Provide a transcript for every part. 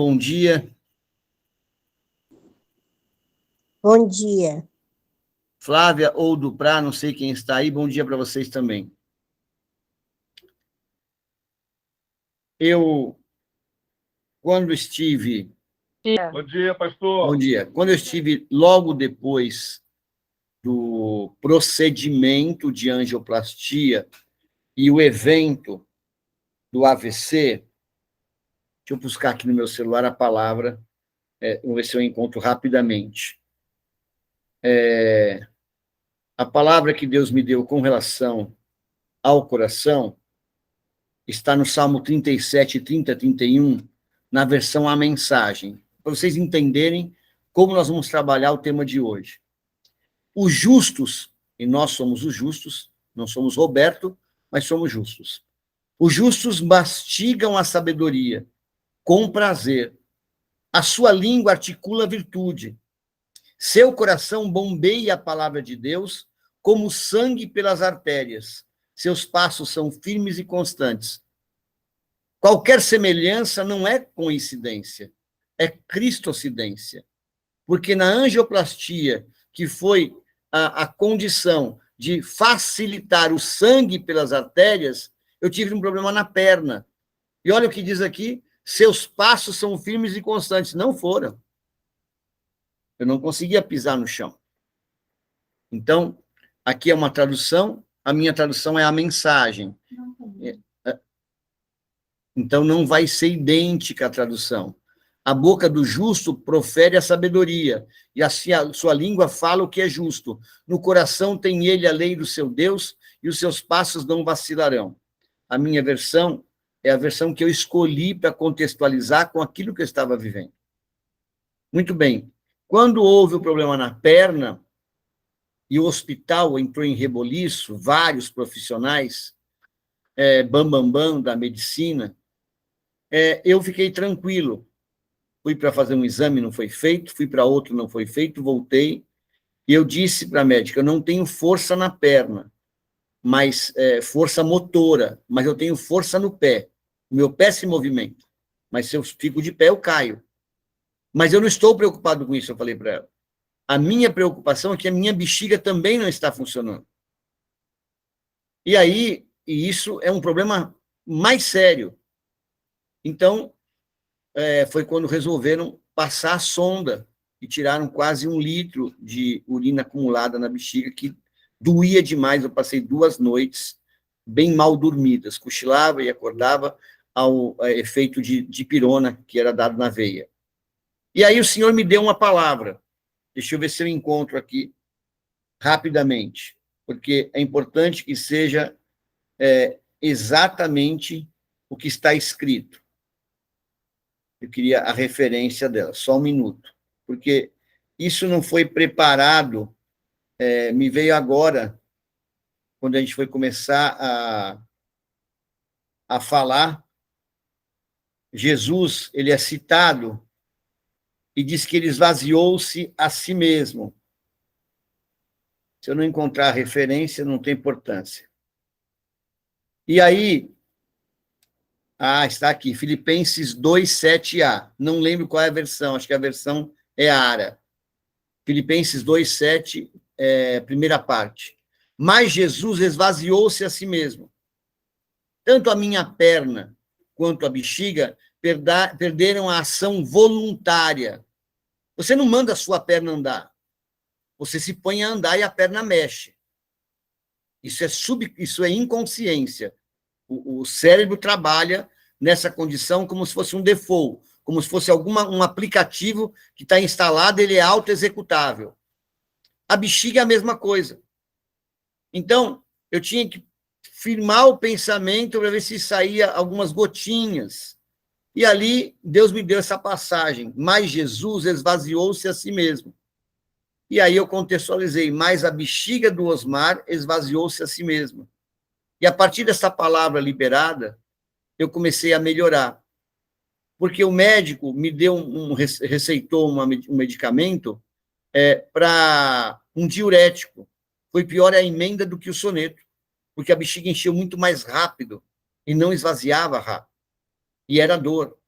bom dia. Bom dia. Flávia ou Duprá, não sei quem está aí, bom dia para vocês também. Quando estive... Bom dia, pastor. Bom dia. Quando eu estive logo depois do procedimento de angioplastia e o evento do AVC, deixa eu buscar aqui no meu celular a palavra, vamos ver se eu encontro rapidamente. A palavra que Deus me deu com relação ao coração está no Salmo 37, 30, 31, na versão A Mensagem, para vocês entenderem como nós vamos trabalhar o tema de hoje. Os justos, e nós somos os justos, não somos Roberto, mas somos justos. Os justos mastigam a sabedoria com prazer. A sua língua articula a virtude. Seu coração bombeia a palavra de Deus como sangue pelas artérias. Seus passos são firmes e constantes. Qualquer semelhança não é coincidência, é cristocidência. Porque na angioplastia, que foi a condição de facilitar o sangue pelas artérias, eu tive um problema na perna. E olha o que diz aqui, seus passos são firmes e constantes. Não foram. Eu não conseguia pisar no chão. Então, aqui é uma tradução, a minha tradução é a mensagem. Então, não vai ser idêntica a tradução. A boca do justo profere a sabedoria, e a sua língua fala o que é justo. No coração tem ele a lei do seu Deus, e os seus passos não vacilarão. A minha versão é a versão que eu escolhi para contextualizar com aquilo que eu estava vivendo. Muito bem. Quando houve o problema na perna, e o hospital entrou em reboliço, vários profissionais, bambambam da medicina, eu fiquei tranquilo. Fui para fazer um exame, não foi feito, fui para outro, não foi feito, voltei, e eu disse para a médica, eu não tenho força na perna, mas força motora, mas eu tenho força no pé. O meu pé se movimenta, mas se eu fico de pé, eu caio. Mas eu não estou preocupado com isso, eu falei para ela. A minha preocupação é que a minha bexiga também não está funcionando. E aí, isso é um problema mais sério. Então, foi quando resolveram passar a sonda e tiraram quase 1 litro de urina acumulada na bexiga, que doía demais. Eu passei 2 noites bem mal dormidas, cochilava e acordava ao efeito de dipirona que era dado na veia. E aí o Senhor me deu uma palavra. Deixa eu ver se eu encontro aqui rapidamente, porque é importante que seja exatamente o que está escrito. Eu queria a referência dela, só 1 minuto, porque isso não foi preparado, me veio agora, quando a gente foi começar a falar. Jesus, ele é citado e diz que ele esvaziou-se a si mesmo. Se eu não encontrar a referência, não tem importância. E aí, está aqui, Filipenses 2:7a. Não lembro qual é a versão, acho que a versão é ARA. Filipenses 2:7, primeira parte. Mas Jesus esvaziou-se a si mesmo. Tanto a minha perna quanto a bexiga perderam a ação voluntária. Você não manda a sua perna andar. Você se põe a andar e a perna mexe. Isso é inconsciência. O cérebro trabalha nessa condição como se fosse um default, como se fosse um aplicativo que está instalado, ele é auto-executável. A bexiga é a mesma coisa. Então, eu tinha que firmar o pensamento para ver se saía algumas gotinhas. E ali, Deus me deu essa passagem. Mas Jesus esvaziou-se a si mesmo. E aí eu contextualizei, mas a bexiga do Osmar esvaziou-se a si mesma. E a partir dessa palavra liberada, eu comecei a melhorar. Porque o médico me deu receitou um medicamento para um diurético. Foi pior a emenda do que o soneto, porque a bexiga encheu muito mais rápido e não esvaziava rápido. E era dor.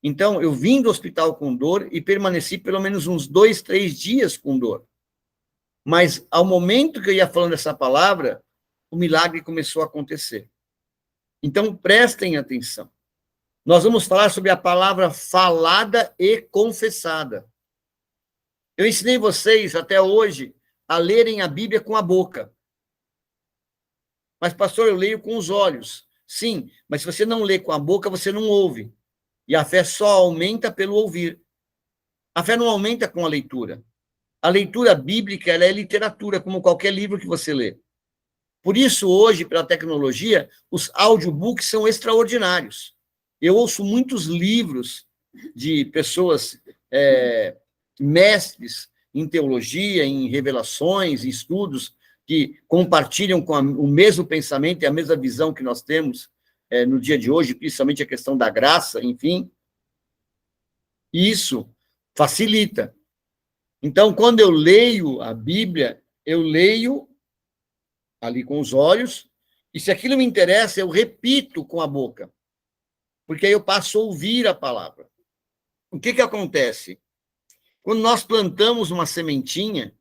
Então, eu vim do hospital com dor e permaneci pelo menos uns 2, 3 dias com dor. Mas, ao momento que eu ia falando essa palavra, o milagre começou a acontecer. Então, prestem atenção. Nós vamos falar sobre a palavra falada e confessada. Eu ensinei vocês, até hoje, a lerem a Bíblia com a boca. Mas, pastor, eu leio com os olhos. Sim, mas se você não lê com a boca, você não ouve. E a fé só aumenta pelo ouvir. A fé não aumenta com a leitura. A leitura bíblica, ela é literatura, como qualquer livro que você lê. Por isso, hoje, pela tecnologia, os audiobooks são extraordinários. Eu ouço muitos livros de pessoas, mestres em teologia, em revelações, em estudos, que compartilham com o mesmo pensamento e a mesma visão que nós temos no dia de hoje, principalmente a questão da graça, enfim. Isso facilita. Então, quando eu leio a Bíblia, eu leio ali com os olhos, e se aquilo me interessa, eu repito com a boca, porque aí eu passo a ouvir a palavra. O que acontece? Quando nós plantamos uma sementinha,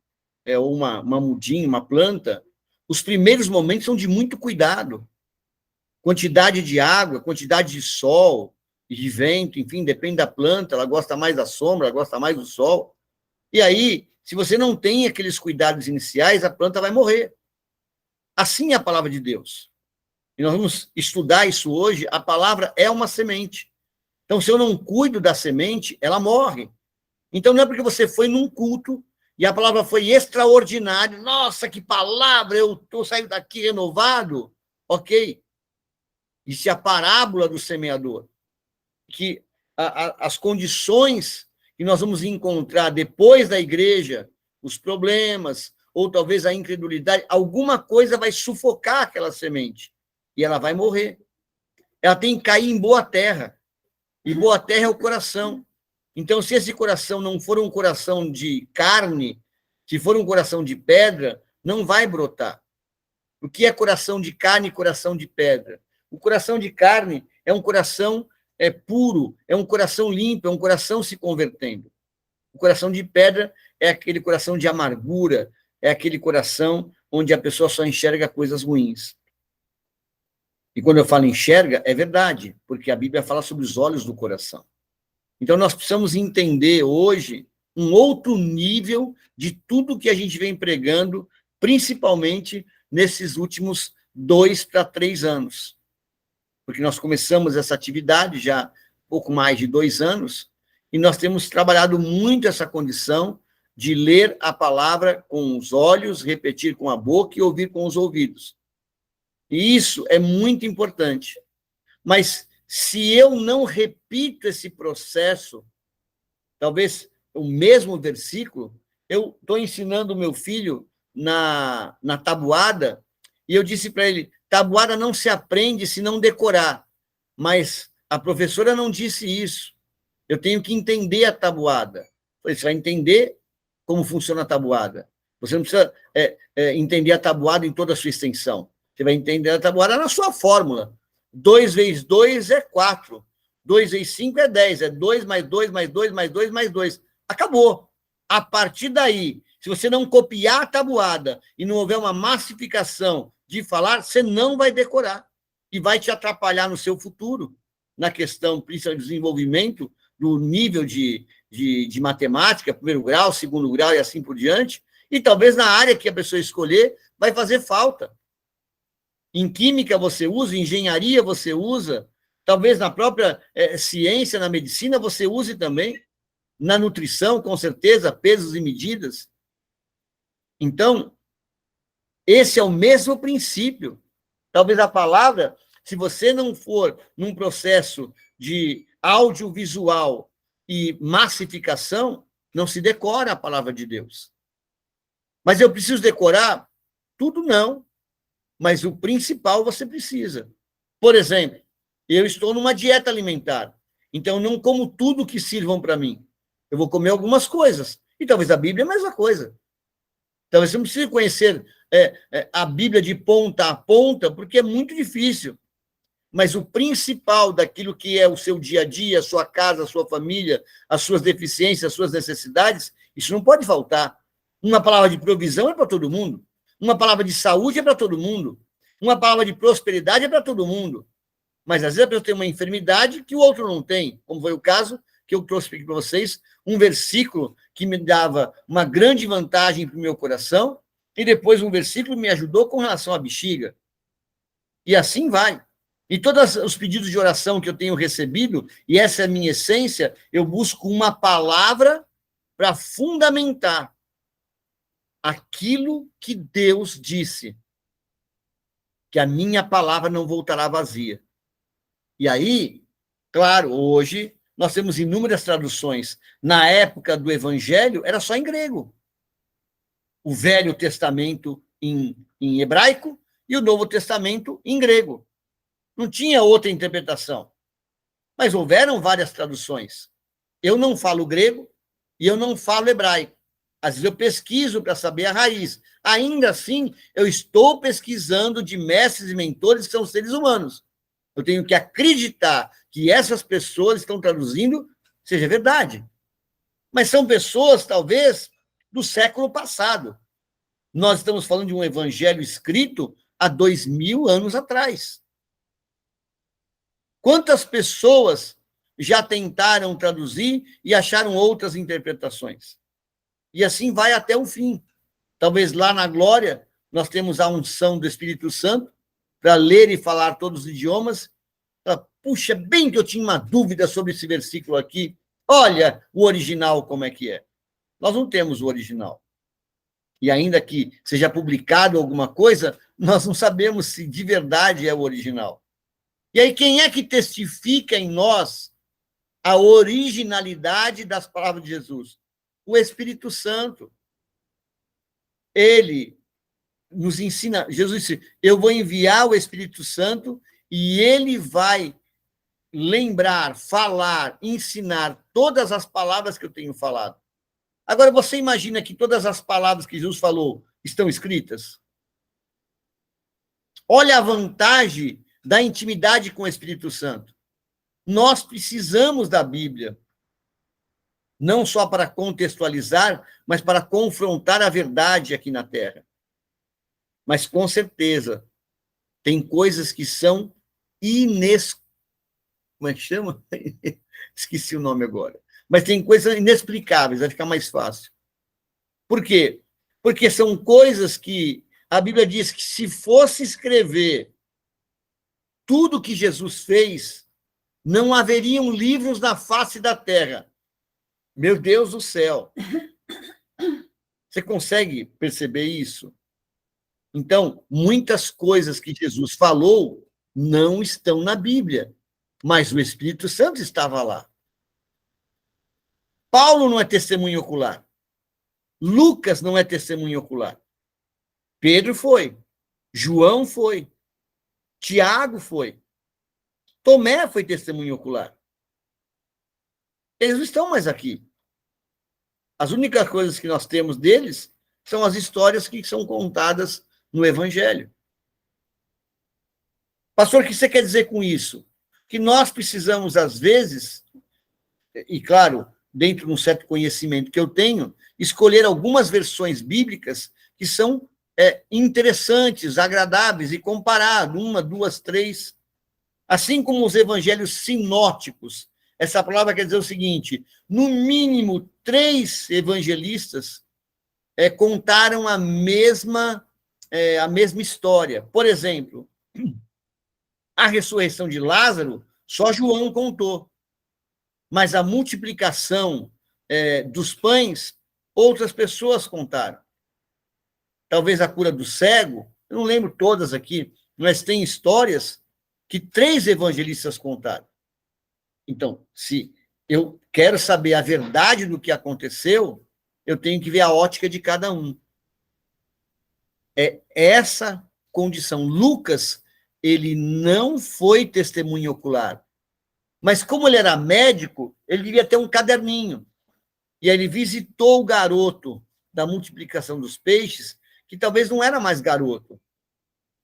ou uma mudinha, uma planta, os primeiros momentos são de muito cuidado. Quantidade de água, quantidade de sol e de vento, enfim, depende da planta, ela gosta mais da sombra, ela gosta mais do sol. E aí, se você não tem aqueles cuidados iniciais, a planta vai morrer. Assim é a palavra de Deus. E nós vamos estudar isso hoje. A palavra é uma semente. Então, se eu não cuido da semente, ela morre. Então, não é porque você foi num culto e a palavra foi extraordinária. Nossa, que palavra! Eu estou saindo daqui renovado. Ok. Isso é a parábola do semeador. Que as condições que nós vamos encontrar depois da igreja, os problemas, ou talvez a incredulidade, alguma coisa vai sufocar aquela semente. E ela vai morrer. Ela tem que cair em boa terra. E boa terra é o coração. Então, se esse coração não for um coração de carne, se for um coração de pedra, não vai brotar. O que é coração de carne e coração de pedra? O coração de carne é um coração puro, é um coração limpo, é um coração se convertendo. O coração de pedra é aquele coração de amargura, é aquele coração onde a pessoa só enxerga coisas ruins. E quando eu falo enxerga, é verdade, porque a Bíblia fala sobre os olhos do coração. Então, nós precisamos entender hoje um outro nível de tudo que a gente vem pregando, principalmente nesses últimos 2 para 3 anos. Porque nós começamos essa atividade já pouco mais de 2 anos, e nós temos trabalhado muito essa condição de ler a palavra com os olhos, repetir com a boca e ouvir com os ouvidos. E isso é muito importante. Mas se eu não repito esse processo, talvez o mesmo versículo, eu estou ensinando o meu filho na tabuada, e eu disse para ele, tabuada não se aprende se não decorar, mas a professora não disse isso. Eu tenho que entender a tabuada. Você vai entender como funciona a tabuada. Você não precisa entender a tabuada em toda a sua extensão. Você vai entender a tabuada na sua fórmula. 2 vezes 2 é 4. 2 vezes 5 é 10. É 2 mais 2 mais 2 mais 2 mais 2. Acabou. A partir daí, se você não copiar a tabuada e não houver uma massificação de falar, você não vai decorar. E vai te atrapalhar no seu futuro, na questão, principalmente, do desenvolvimento do nível de matemática, primeiro grau, segundo grau e assim por diante, e talvez na área que a pessoa escolher, vai fazer falta. Em química você usa, em engenharia você usa, talvez na própria ciência, na medicina você use também, na nutrição, com certeza, pesos e medidas. Então, esse é o mesmo princípio. Talvez a palavra, se você não for num processo de audiovisual e massificação, não se decora a palavra de Deus. Mas eu preciso decorar? Tudo não. Mas o principal você precisa. Por exemplo, eu estou numa dieta alimentar, então eu não como tudo que sirvam para mim. Eu vou comer algumas coisas. E talvez a Bíblia é a mesma coisa. Talvez você não precise conhecer a Bíblia de ponta a ponta, porque é muito difícil. mas o principal daquilo que é o seu dia a dia, a sua casa, a sua família, as suas deficiências, as suas necessidades, isso não pode faltar. Uma palavra de provisão é para todo mundo. Uma palavra de saúde é para todo mundo. Uma palavra de prosperidade é para todo mundo. Mas, às vezes, a pessoa tem uma enfermidade que o outro não tem, como foi o caso que eu trouxe aqui para vocês, um versículo que me dava uma grande vantagem para o meu coração, e depois um versículo me ajudou com relação à bexiga. E assim vai. E todos os pedidos de oração que eu tenho recebido, e essa é a minha essência, eu busco uma palavra para fundamentar aquilo que Deus disse, que a minha palavra não voltará vazia. E aí, claro, hoje nós temos inúmeras traduções. Na época do Evangelho, era só em grego. O Velho Testamento em hebraico e o Novo Testamento em grego. Não tinha outra interpretação. Mas houveram várias traduções. Eu não falo grego e eu não falo hebraico. Às vezes eu pesquiso para saber a raiz. Ainda assim, eu estou pesquisando de mestres e mentores que são seres humanos. Eu tenho que acreditar que essas pessoas estão traduzindo seja verdade. Mas são pessoas, talvez, do século passado. Nós estamos falando de um evangelho escrito há 2000 anos atrás. Quantas pessoas já tentaram traduzir e acharam outras interpretações? E assim vai até o fim. Talvez lá na glória nós temos a unção do Espírito Santo para ler e falar todos os idiomas. Puxa, bem que eu tinha uma dúvida sobre esse versículo aqui. Olha o original como é que é. Nós não temos o original. E ainda que seja publicado alguma coisa, nós não sabemos se de verdade é o original. E aí, quem é que testifica em nós a originalidade das palavras de Jesus? O Espírito Santo. Ele nos ensina, Jesus disse, eu vou enviar o Espírito Santo e ele vai lembrar, falar, ensinar todas as palavras que eu tenho falado. Agora, você imagina que todas as palavras que Jesus falou estão escritas? Olha a vantagem da intimidade com o Espírito Santo. Nós precisamos da Bíblia, não só para contextualizar, mas para confrontar a verdade aqui na Terra. Mas, com certeza, tem coisas que são como é que chama? Esqueci o nome agora. Mas tem coisas inexplicáveis, vai ficar mais fácil. Por quê? Porque são coisas que a Bíblia diz que se fosse escrever tudo que Jesus fez, não haveriam livros na face da terra. Meu Deus do céu! Você consegue perceber isso? Então, muitas coisas que Jesus falou não estão na Bíblia, mas o Espírito Santo estava lá. Paulo não é testemunho ocular. Lucas não é testemunho ocular. Pedro foi. João foi. Tiago foi. Tomé foi testemunho ocular. Eles não estão mais aqui. As únicas coisas que nós temos deles são as histórias que são contadas no Evangelho. Pastor, o que você quer dizer com isso? Que nós precisamos, às vezes, e claro, dentro de um certo conhecimento que eu tenho, escolher algumas versões bíblicas que são interessantes, agradáveis, e comparar uma, duas, três. Assim como os evangelhos sinóticos. Essa palavra quer dizer o seguinte, no mínimo 3 evangelistas contaram a mesma história. Por exemplo, a ressurreição de Lázaro, só João contou. Mas a multiplicação dos pães, outras pessoas contaram. Talvez a cura do cego, eu não lembro todas aqui, mas tem histórias que 3 evangelistas contaram. Então, se eu quero saber a verdade do que aconteceu, eu tenho que ver a ótica de cada um. É essa condição. Lucas, ele não foi testemunho ocular, mas como ele era médico, ele devia ter um caderninho. E aí ele visitou o garoto da multiplicação dos peixes, que talvez não era mais garoto.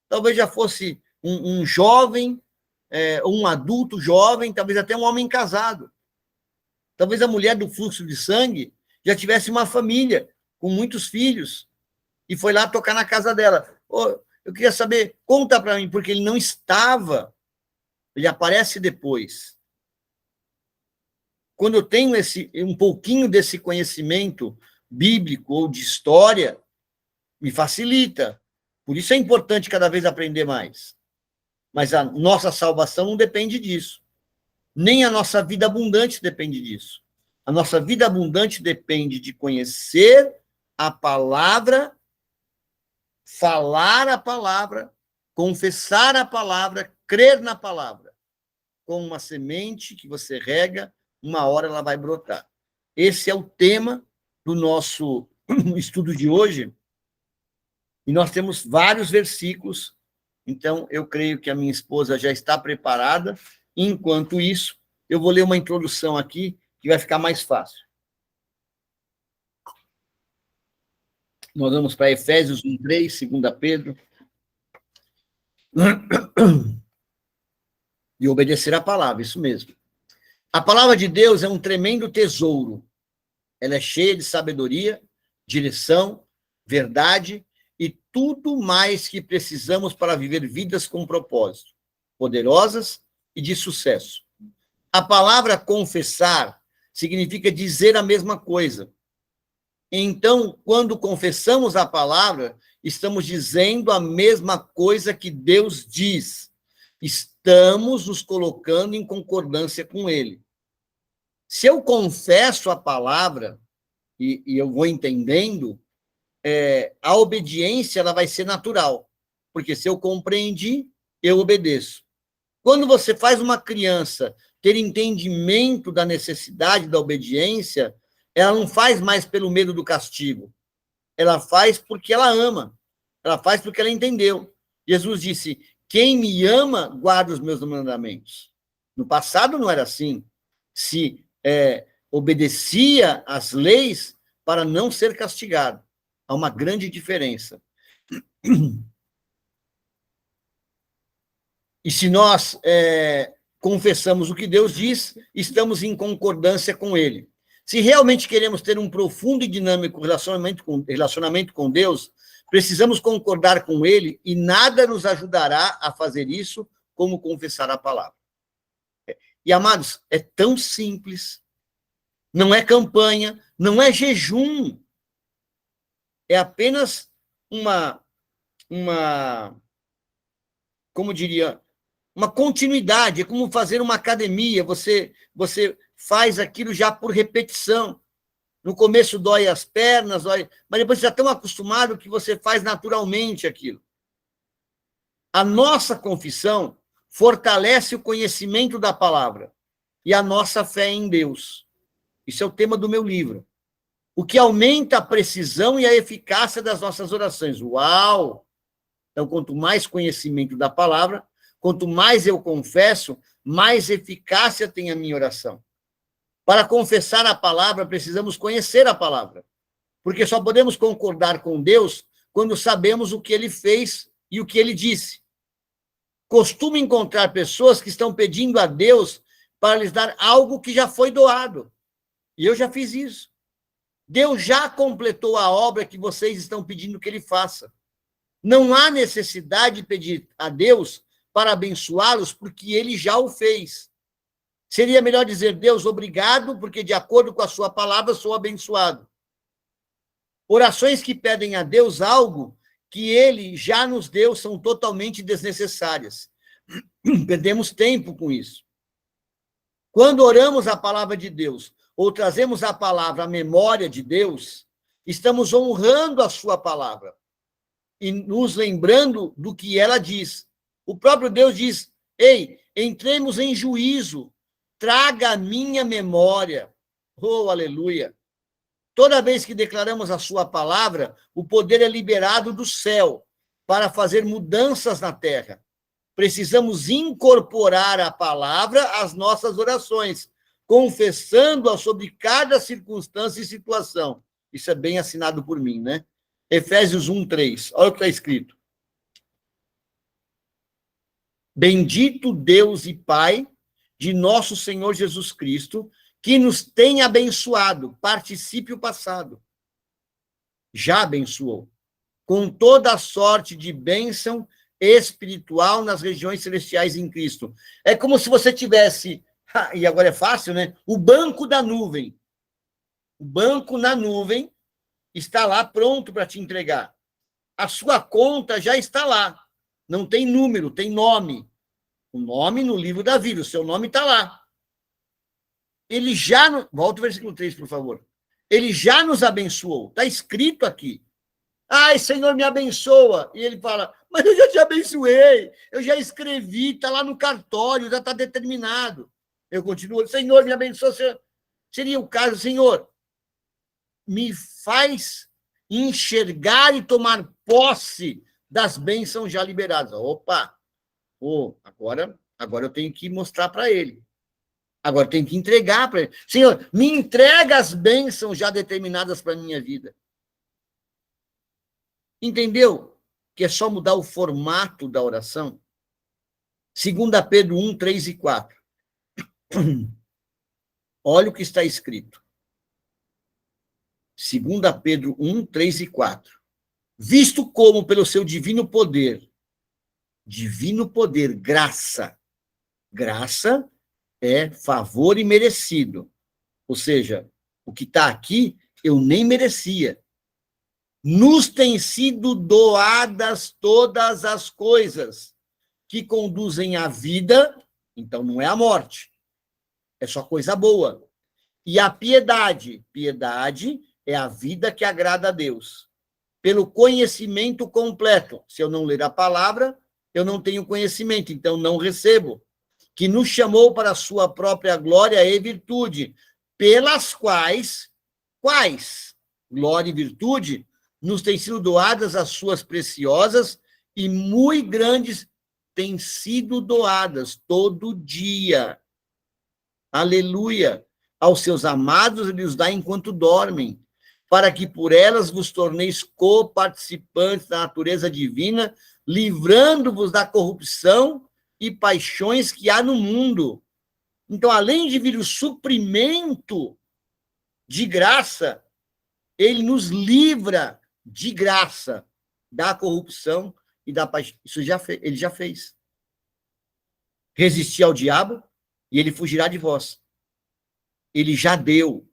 Talvez já fosse um jovem um adulto jovem, talvez até um homem casado. Talvez a mulher do fluxo de sangue já tivesse uma família com muitos filhos e foi lá tocar na casa dela. Oh, eu queria saber, conta para mim, porque ele não estava, ele aparece depois. Quando eu tenho um pouquinho desse conhecimento bíblico ou de história, me facilita. Por isso é importante cada vez aprender mais. Mas a nossa salvação não depende disso. Nem a nossa vida abundante depende disso. A nossa vida abundante depende de conhecer a palavra, falar a palavra, confessar a palavra, crer na palavra. Como uma semente que você rega, uma hora ela vai brotar. Esse é o tema do nosso estudo de hoje. E nós temos vários versículos. Então, eu creio que a minha esposa já está preparada. Enquanto isso, eu vou ler uma introdução aqui, que vai ficar mais fácil. Nós vamos para Efésios 1:3, 2 Pedro. E obedecer a palavra, isso mesmo. A palavra de Deus é um tremendo tesouro. Ela é cheia de sabedoria, direção, verdade e tudo mais que precisamos para viver vidas com propósito, poderosas e de sucesso. A palavra confessar significa dizer a mesma coisa. Então, quando confessamos a palavra, estamos dizendo a mesma coisa que Deus diz. Estamos nos colocando em concordância com ele. Se eu confesso a palavra, e eu vou entendendo, a obediência ela vai ser natural. Porque se eu compreendi, eu obedeço. Quando você faz uma criança ter entendimento da necessidade da obediência, ela não faz mais pelo medo do castigo. Ela faz porque ela ama. Ela faz porque ela entendeu. Jesus disse, quem me ama, guarda os meus mandamentos. No passado não era assim. Se obedecia às leis para não ser castigado. Há uma grande diferença. E se nós confessamos o que Deus diz, estamos em concordância com ele. Se realmente queremos ter um profundo e dinâmico relacionamento com Deus, precisamos concordar com ele e nada nos ajudará a fazer isso como confessar a palavra. E, amados, é tão simples. Não é campanha, não é jejum. É apenas como diria, uma continuidade. É como fazer uma academia. Você faz aquilo já por repetição. No começo dói as pernas, mas depois você já está tão acostumado que você faz naturalmente aquilo. A nossa confissão fortalece o conhecimento da palavra e a nossa fé em Deus. Isso é o tema do meu livro. O que aumenta a precisão e a eficácia das nossas orações. Uau! Então, quanto mais conhecimento da palavra, quanto mais eu confesso, mais eficácia tem a minha oração. Para confessar a palavra, precisamos conhecer a palavra. Porque só podemos concordar com Deus quando sabemos o que ele fez e o que ele disse. Costumo encontrar pessoas que estão pedindo a Deus para lhes dar algo que já foi doado. E eu já fiz isso. Deus já completou a obra que vocês estão pedindo que ele faça. Não há necessidade de pedir a Deus para abençoá-los, porque ele já o fez. Seria melhor dizer, Deus, obrigado, porque de acordo com a sua palavra sou abençoado. Orações que pedem a Deus algo que ele já nos deu são totalmente desnecessárias. Perdemos tempo com isso. Quando oramos a palavra de Deus, ou trazemos a palavra à memória de Deus, estamos honrando a sua palavra e nos lembrando do que ela diz. O próprio Deus diz, ei, entremos em juízo, traga a minha memória. Oh, aleluia! Toda vez que declaramos a sua palavra, o poder é liberado do céu para fazer mudanças na terra. Precisamos incorporar a palavra às nossas orações, confessando-a sobre cada circunstância e situação. Isso é bem assinado por mim, né? Efésios 1:3. Olha o que está escrito. Bendito Deus e Pai de nosso Senhor Jesus Cristo, que nos tem abençoado, particípio passado, já abençoou, com toda a sorte de bênção espiritual nas regiões celestiais em Cristo. É como se você tivesse, e agora é fácil, né? O banco da nuvem. O banco na nuvem está lá pronto para te entregar. A sua conta já está lá. Não tem número, tem nome. O nome no livro da vida, o seu nome está lá. Ele já... Volta ao versículo 3, por favor. Ele já nos abençoou. Está escrito aqui. Ai, Senhor, me abençoa. E ele fala, mas eu já te abençoei. Eu já escrevi, está lá no cartório, já está determinado. Eu continuo, Senhor, me abençoa. Senhor. Seria o caso, Senhor, me faz enxergar e tomar posse das bênçãos já liberadas. Opa! Agora eu tenho que mostrar para ele. Agora eu tenho que entregar para ele. Senhor, me entrega as bênçãos já determinadas para a minha vida. Entendeu? Que é só mudar o formato da oração. 2 Pedro 1, 3 e 4. Olha o que está escrito. 2 Pedro 1, 3 e 4. Visto como pelo seu divino poder, graça é favor imerecido. Ou seja, o que está aqui, eu nem merecia. Nos têm sido doadas todas as coisas que conduzem à vida, então não é a morte, é só coisa boa. E a piedade é a vida que agrada a Deus. Pelo conhecimento completo. Se eu não ler a palavra, eu não tenho conhecimento, então não recebo. Que nos chamou para a sua própria glória e virtude, pelas quais glória e virtude, nos têm sido doadas as suas preciosas e muito grandes têm sido doadas todo dia. Aleluia! Aos seus amados ele os dá enquanto dormem, para que por elas vos torneis coparticipantes da natureza divina, livrando-vos da corrupção e paixões que há no mundo. Então, além de vir o suprimento de graça, ele nos livra de graça da corrupção e da paixão. Isso ele já fez. Resistir ao diabo e ele fugirá de vós. Ele já deu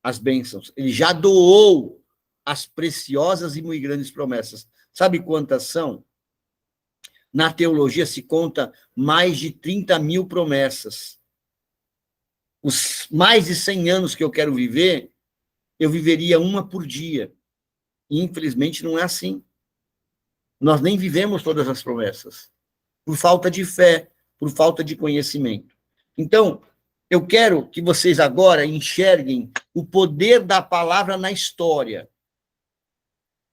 as bênçãos, ele já doou as preciosas e muito grandes promessas. Sabe quantas são? Na teologia se conta mais de 30 mil promessas. Os mais de 100 anos que eu quero viver, eu viveria uma por dia. Infelizmente, não é assim. Nós nem vivemos todas as promessas, por falta de fé, por falta de conhecimento. Então, eu quero que vocês agora enxerguem o poder da palavra na história.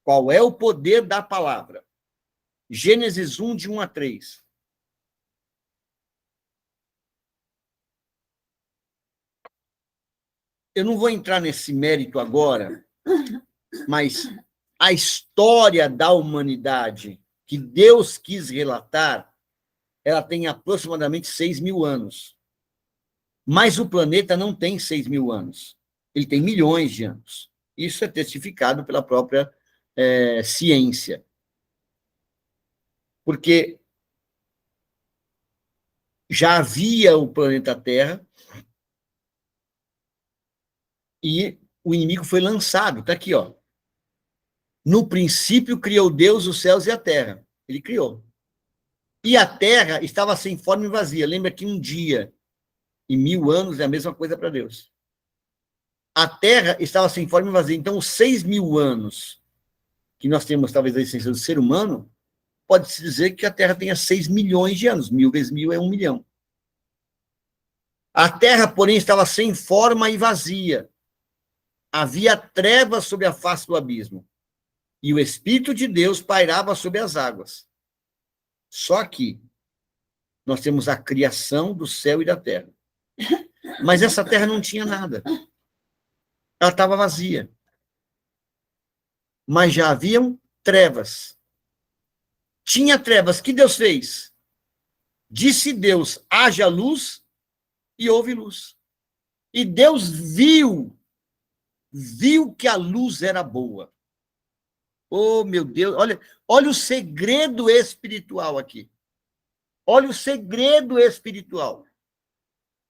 Qual é o poder da palavra? Gênesis 1, de 1 a 3. Eu não vou entrar nesse mérito agora, mas a história da humanidade que Deus quis relatar, ela tem aproximadamente 6.000 anos. Mas o planeta não tem 6.000 anos. Ele tem milhões de anos. Isso é testificado pela própria ciência. Porque já havia o planeta Terra e o inimigo foi lançado. Está aqui, ó. No princípio criou Deus os céus e a terra. Ele criou. E a terra estava sem forma e vazia. Lembra que um dia e 1.000 anos é a mesma coisa para Deus. A terra estava sem forma e vazia. Então, os 6.000 anos que nós temos, talvez, a essência do ser humano, pode-se dizer que a terra tenha 6 milhões de anos. 1.000 vezes 1.000 é 1 milhão. A terra, porém, estava sem forma e vazia. Havia trevas sobre a face do abismo. E o Espírito de Deus pairava sobre as águas. Só que nós temos a criação do céu e da terra. Mas essa terra não tinha nada. Ela estava vazia. Mas já haviam trevas. Tinha trevas. O que Deus fez? Disse Deus, haja luz, e houve luz. E Deus viu que a luz era boa. Oh, meu Deus, olha o segredo espiritual aqui. Olha o segredo espiritual.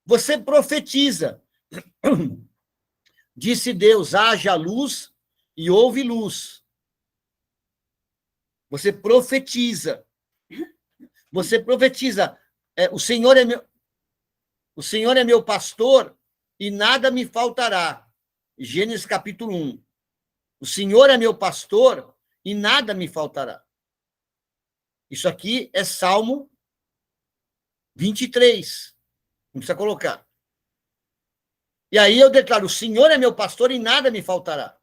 Você profetiza. Disse Deus, haja luz, e houve luz. Você profetiza. Você profetiza. O Senhor é meu pastor, e nada me faltará. Gênesis capítulo 1. O Senhor é meu pastor, e nada me faltará. Isso aqui é Salmo 23. Não precisa colocar. E aí eu declaro, o Senhor é meu pastor e nada me faltará.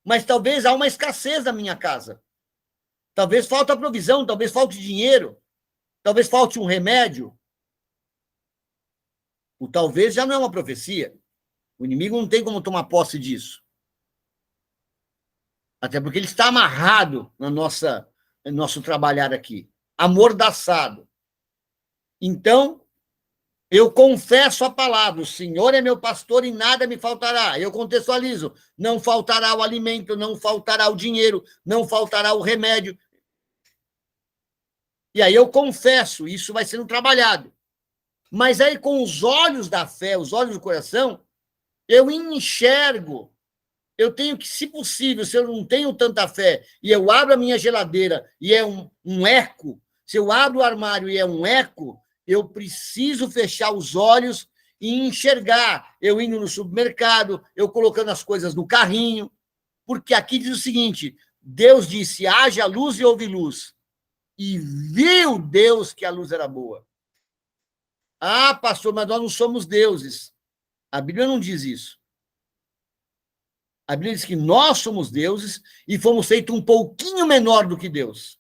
Mas talvez há uma escassez na minha casa. Talvez falte provisão, talvez falte dinheiro, talvez falte um remédio. O talvez já não é uma profecia. O inimigo não tem como tomar posse disso. Até porque ele está amarrado no nosso trabalhar aqui. Amordaçado. Então, eu confesso a palavra, o Senhor é meu pastor e nada me faltará. Eu contextualizo, não faltará o alimento, não faltará o dinheiro, não faltará o remédio. E aí eu confesso, isso vai sendo trabalhado. Mas aí com os olhos da fé, os olhos do coração, eu enxergo. Eu tenho que, se possível, se eu não tenho tanta fé, e eu abro a minha geladeira e é um eco, se eu abro o armário e é um eco, eu preciso fechar os olhos e enxergar. Eu indo no supermercado, eu colocando as coisas no carrinho, porque aqui diz o seguinte, Deus disse, haja luz e houve luz. E viu Deus que a luz era boa. Ah, pastor, mas nós não somos deuses. A Bíblia não diz isso. A Bíblia diz que nós somos deuses e fomos feitos um pouquinho menor do que Deus.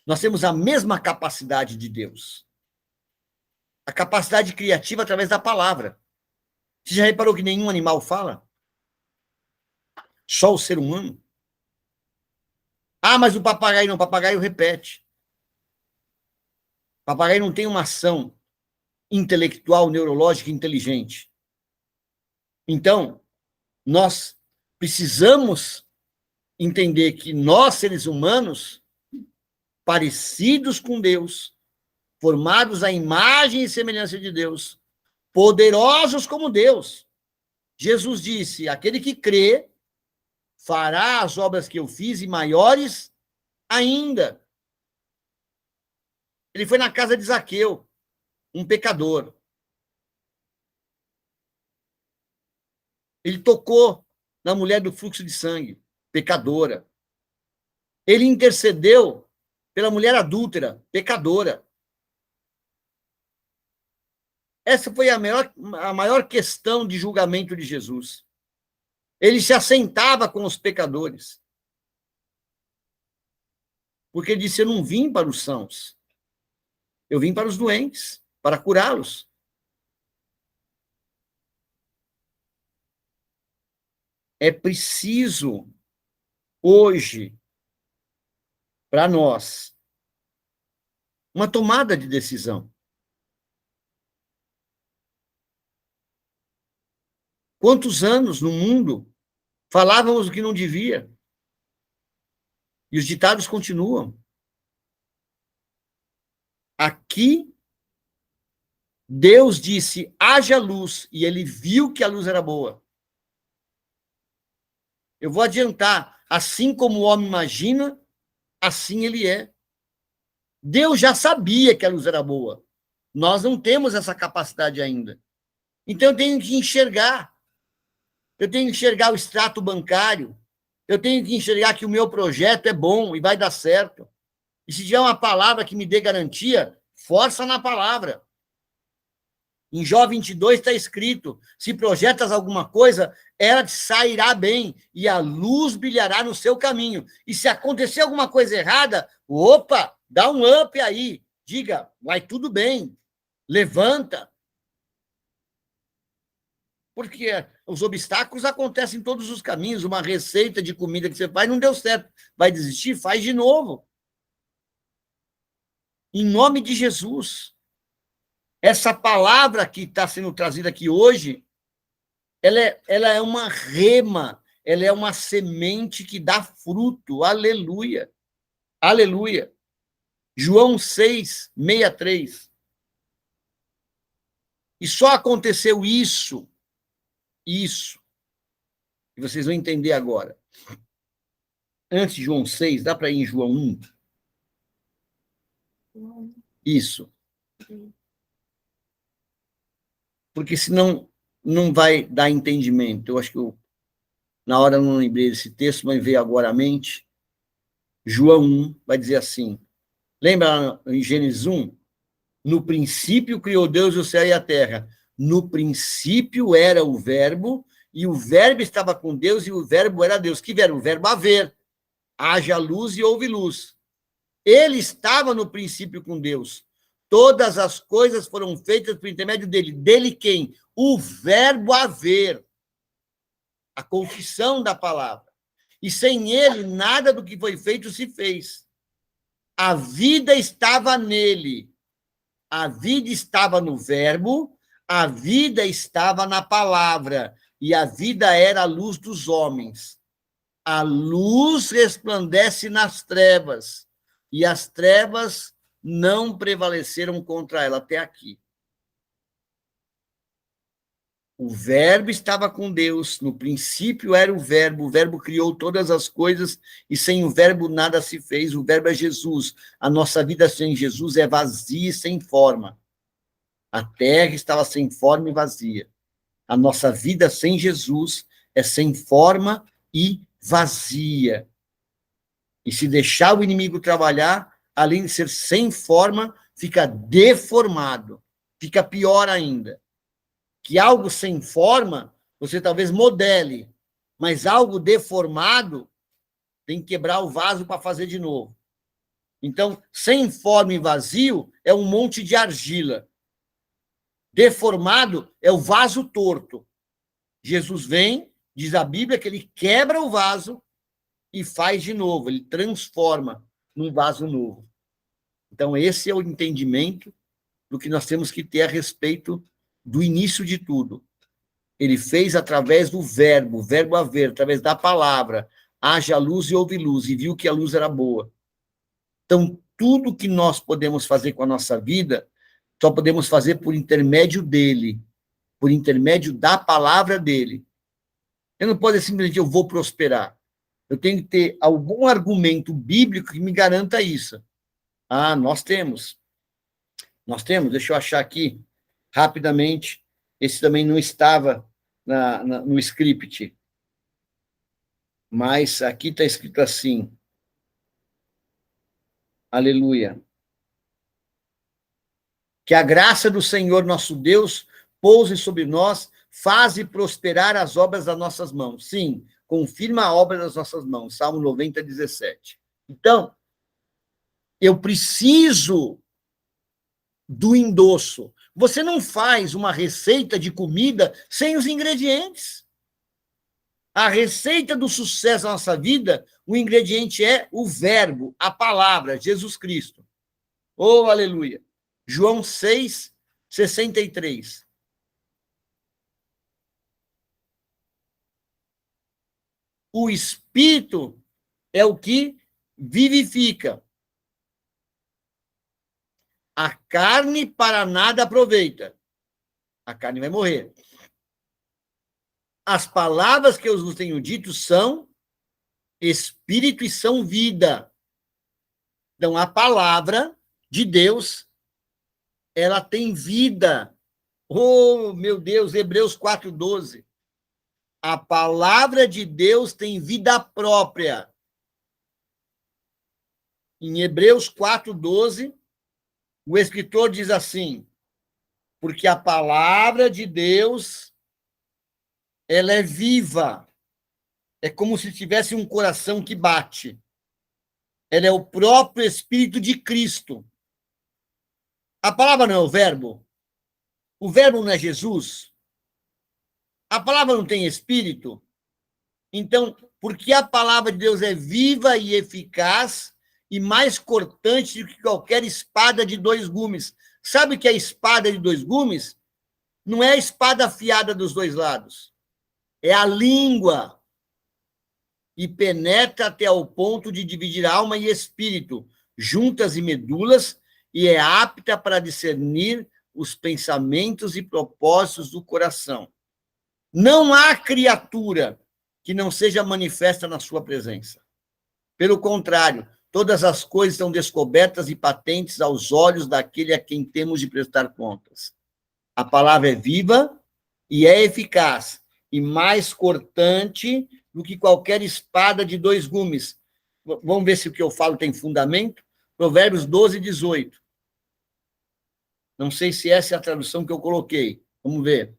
Nós temos a mesma capacidade de Deus. A capacidade criativa através da palavra. Você já reparou que nenhum animal fala? Só o ser humano? Ah, mas o papagaio não, o papagaio repete. O papagaio não tem uma ação intelectual, neurológica inteligente. Então, nós precisamos entender que nós, seres humanos, parecidos com Deus, formados à imagem e semelhança de Deus, poderosos como Deus. Jesus disse, aquele que crê fará as obras que eu fiz e maiores ainda. Ele foi na casa de Zaqueu, um pecador. Ele tocou na mulher do fluxo de sangue, pecadora. Ele intercedeu pela mulher adúltera, pecadora. Essa foi a maior questão de julgamento de Jesus. Ele se assentava com os pecadores. Porque ele disse, eu não vim para os sãos. Eu vim para os doentes, para curá-los. É preciso, hoje, para nós, uma tomada de decisão. Quantos anos no mundo falávamos o que não devia? E os ditados continuam. Aqui, Deus disse, haja luz, e ele viu que a luz era boa. Eu vou adiantar, assim como o homem imagina, assim ele é. Deus já sabia que a luz era boa. Nós não temos essa capacidade ainda. Então eu tenho que enxergar. Eu tenho que enxergar o extrato bancário. Eu tenho que enxergar que o meu projeto é bom e vai dar certo. E se tiver uma palavra que me dê garantia, força na palavra. Em Jó 22 está escrito, se projetas alguma coisa, ela te sairá bem e a luz brilhará no seu caminho. E se acontecer alguma coisa errada, opa, dá um up aí. Diga, vai tudo bem. Levanta. Porque os obstáculos acontecem em todos os caminhos. Uma receita de comida que você faz não deu certo. Vai desistir? Faz de novo. Em nome de Jesus. Essa palavra que está sendo trazida aqui hoje, ela é uma rema, ela é uma semente que dá fruto. Aleluia. Aleluia. João 6:63. E só aconteceu isso. E vocês vão entender agora. Antes de João 6, dá para ir em João 1? Isso. Porque senão não vai dar entendimento. Eu acho que na hora eu não lembrei desse texto, mas veio agora à mente. João 1 vai dizer assim. Lembra em Gênesis 1? No princípio criou Deus o céu e a terra. No princípio era o verbo, e o verbo estava com Deus, e o verbo era Deus. Que verbo? O verbo haver. Haja luz e houve luz. Ele estava no princípio com Deus. Todas as coisas foram feitas por intermédio dele. Dele quem? O verbo haver. A confissão da palavra. E sem ele, nada do que foi feito se fez. A vida estava nele. A vida estava no verbo, a vida estava na palavra, e a vida era a luz dos homens. A luz resplandece nas trevas, e as trevas não prevaleceram contra ela até aqui. O verbo estava com Deus, no princípio era o verbo criou todas as coisas, e sem o verbo nada se fez. O verbo é Jesus. A nossa vida sem Jesus é vazia e sem forma. A terra estava sem forma e vazia. A nossa vida sem Jesus é sem forma e vazia. E se deixar o inimigo trabalhar, além de ser sem forma, fica deformado. Fica pior ainda. Que algo sem forma, você talvez modele, mas algo deformado, tem que quebrar o vaso para fazer de novo. Então, sem forma e vazio, é um monte de argila. Deformado é o vaso torto. Jesus vem, diz a Bíblia, que ele quebra o vaso e faz de novo, ele transforma num vaso novo. Então, esse é o entendimento do que nós temos que ter a respeito do início de tudo. Ele fez através do verbo haver, através da palavra, haja luz e houve luz, e viu que a luz era boa. Então, tudo que nós podemos fazer com a nossa vida, só podemos fazer por intermédio dele, por intermédio da palavra dele. Eu não posso simplesmente, eu vou prosperar. Eu tenho que ter algum argumento bíblico que me garanta isso. Ah, nós temos. Deixa eu achar aqui, rapidamente. Esse também não estava no script. Mas aqui está escrito assim. Aleluia. Que a graça do Senhor nosso Deus pouse sobre nós, faze prosperar as obras das nossas mãos. Sim, confirma a obra das nossas mãos. Salmo 90, 17. Então, eu preciso do endosso. Você não faz uma receita de comida sem os ingredientes. A receita do sucesso da nossa vida, o ingrediente é o verbo, a palavra, Jesus Cristo. Oh, aleluia. João 6, 63. O Espírito é o que vivifica. A carne para nada aproveita. A carne vai morrer. As palavras que eu vos tenho dito são espírito e são vida. Então, a palavra de Deus, ela tem vida. Oh, meu Deus, Hebreus 4:12. A palavra de Deus tem vida própria. Em Hebreus 4:12, o escritor diz assim: porque a palavra de Deus, ela é viva. É como se tivesse um coração que bate. Ela é o próprio Espírito de Cristo. A palavra não é o verbo? O verbo não é Jesus? A palavra não tem espírito? Então, porque a palavra de Deus é viva e eficaz, e mais cortante do que qualquer espada de 2 gumes. Sabe o que é espada de 2 gumes? Não é a espada afiada dos 2 lados. É a língua. E penetra até ao ponto de dividir alma e espírito, juntas e medulas, e é apta para discernir os pensamentos e propósitos do coração. Não há criatura que não seja manifesta na sua presença. Pelo contrário, todas as coisas são descobertas e patentes aos olhos daquele a quem temos de prestar contas. A palavra é viva e é eficaz, e mais cortante do que qualquer espada de 2 gumes. Vamos ver se o que eu falo tem fundamento? Provérbios 12, 18. Não sei se essa é a tradução que eu coloquei. Vamos ver.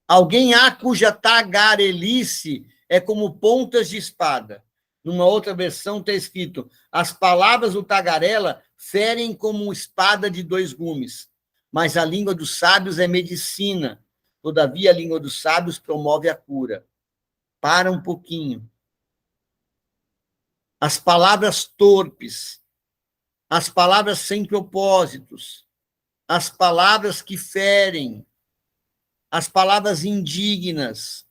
Alguém há cuja tagarelice é como pontas de espada. Numa outra versão está escrito: as palavras do tagarela ferem como espada de 2 gumes, mas a língua dos sábios é medicina. Todavia, a língua dos sábios promove a cura. Para um pouquinho. As palavras torpes, as palavras sem propósitos, as palavras que ferem, as palavras indignas,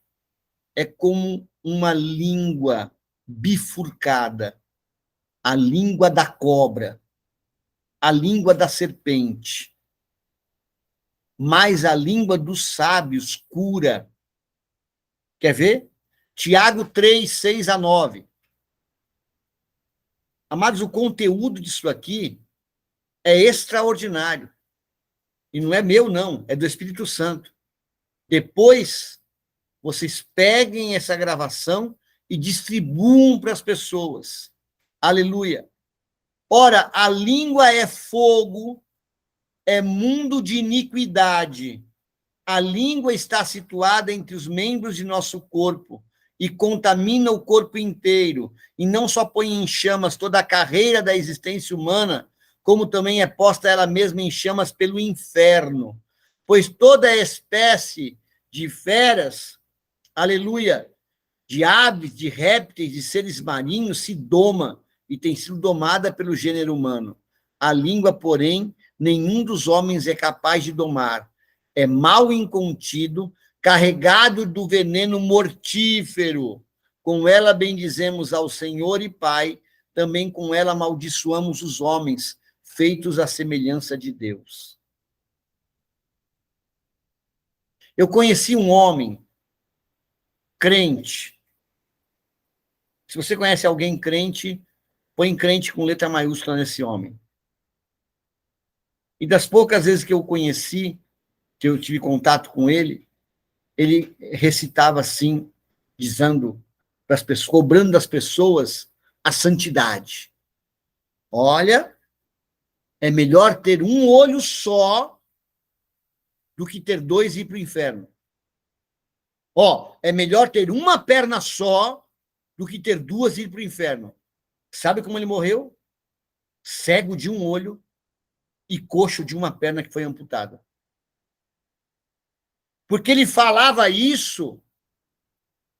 é como uma língua bifurcada, a língua da cobra, a língua da serpente. Mas a língua dos sábios cura. Quer ver? Tiago 3, 6 a 9. Amados, o conteúdo disso aqui é extraordinário. E não é meu, não, é do Espírito Santo. Depois, vocês peguem essa gravação e distribuam para as pessoas. Aleluia. Ora, a língua é fogo, é mundo de iniquidade. A língua está situada entre os membros de nosso corpo e contamina o corpo inteiro, e não só põe em chamas toda a carreira da existência humana, como também é posta ela mesma em chamas pelo inferno. Pois toda espécie de feras, aleluia, de aves, de répteis, de seres marinhos, se doma e tem sido domada pelo gênero humano. A língua, porém, nenhum dos homens é capaz de domar. É mal incontido, carregado do veneno mortífero. Com ela bendizemos ao Senhor e Pai, também com ela amaldiçoamos os homens, feitos à semelhança de Deus. Eu conheci um homem crente. Se você conhece alguém crente, põe crente com letra maiúscula nesse homem. E das poucas vezes que eu conheci, que eu tive contato com ele recitava assim, dizendo para as pessoas, cobrando das pessoas a santidade. Olha, é melhor ter um olho só do que ter 2 e ir para o inferno. É melhor ter uma perna só do que ter 2 e ir para o inferno. Sabe como ele morreu? Cego de um olho e coxo de uma perna que foi amputada. Porque ele falava isso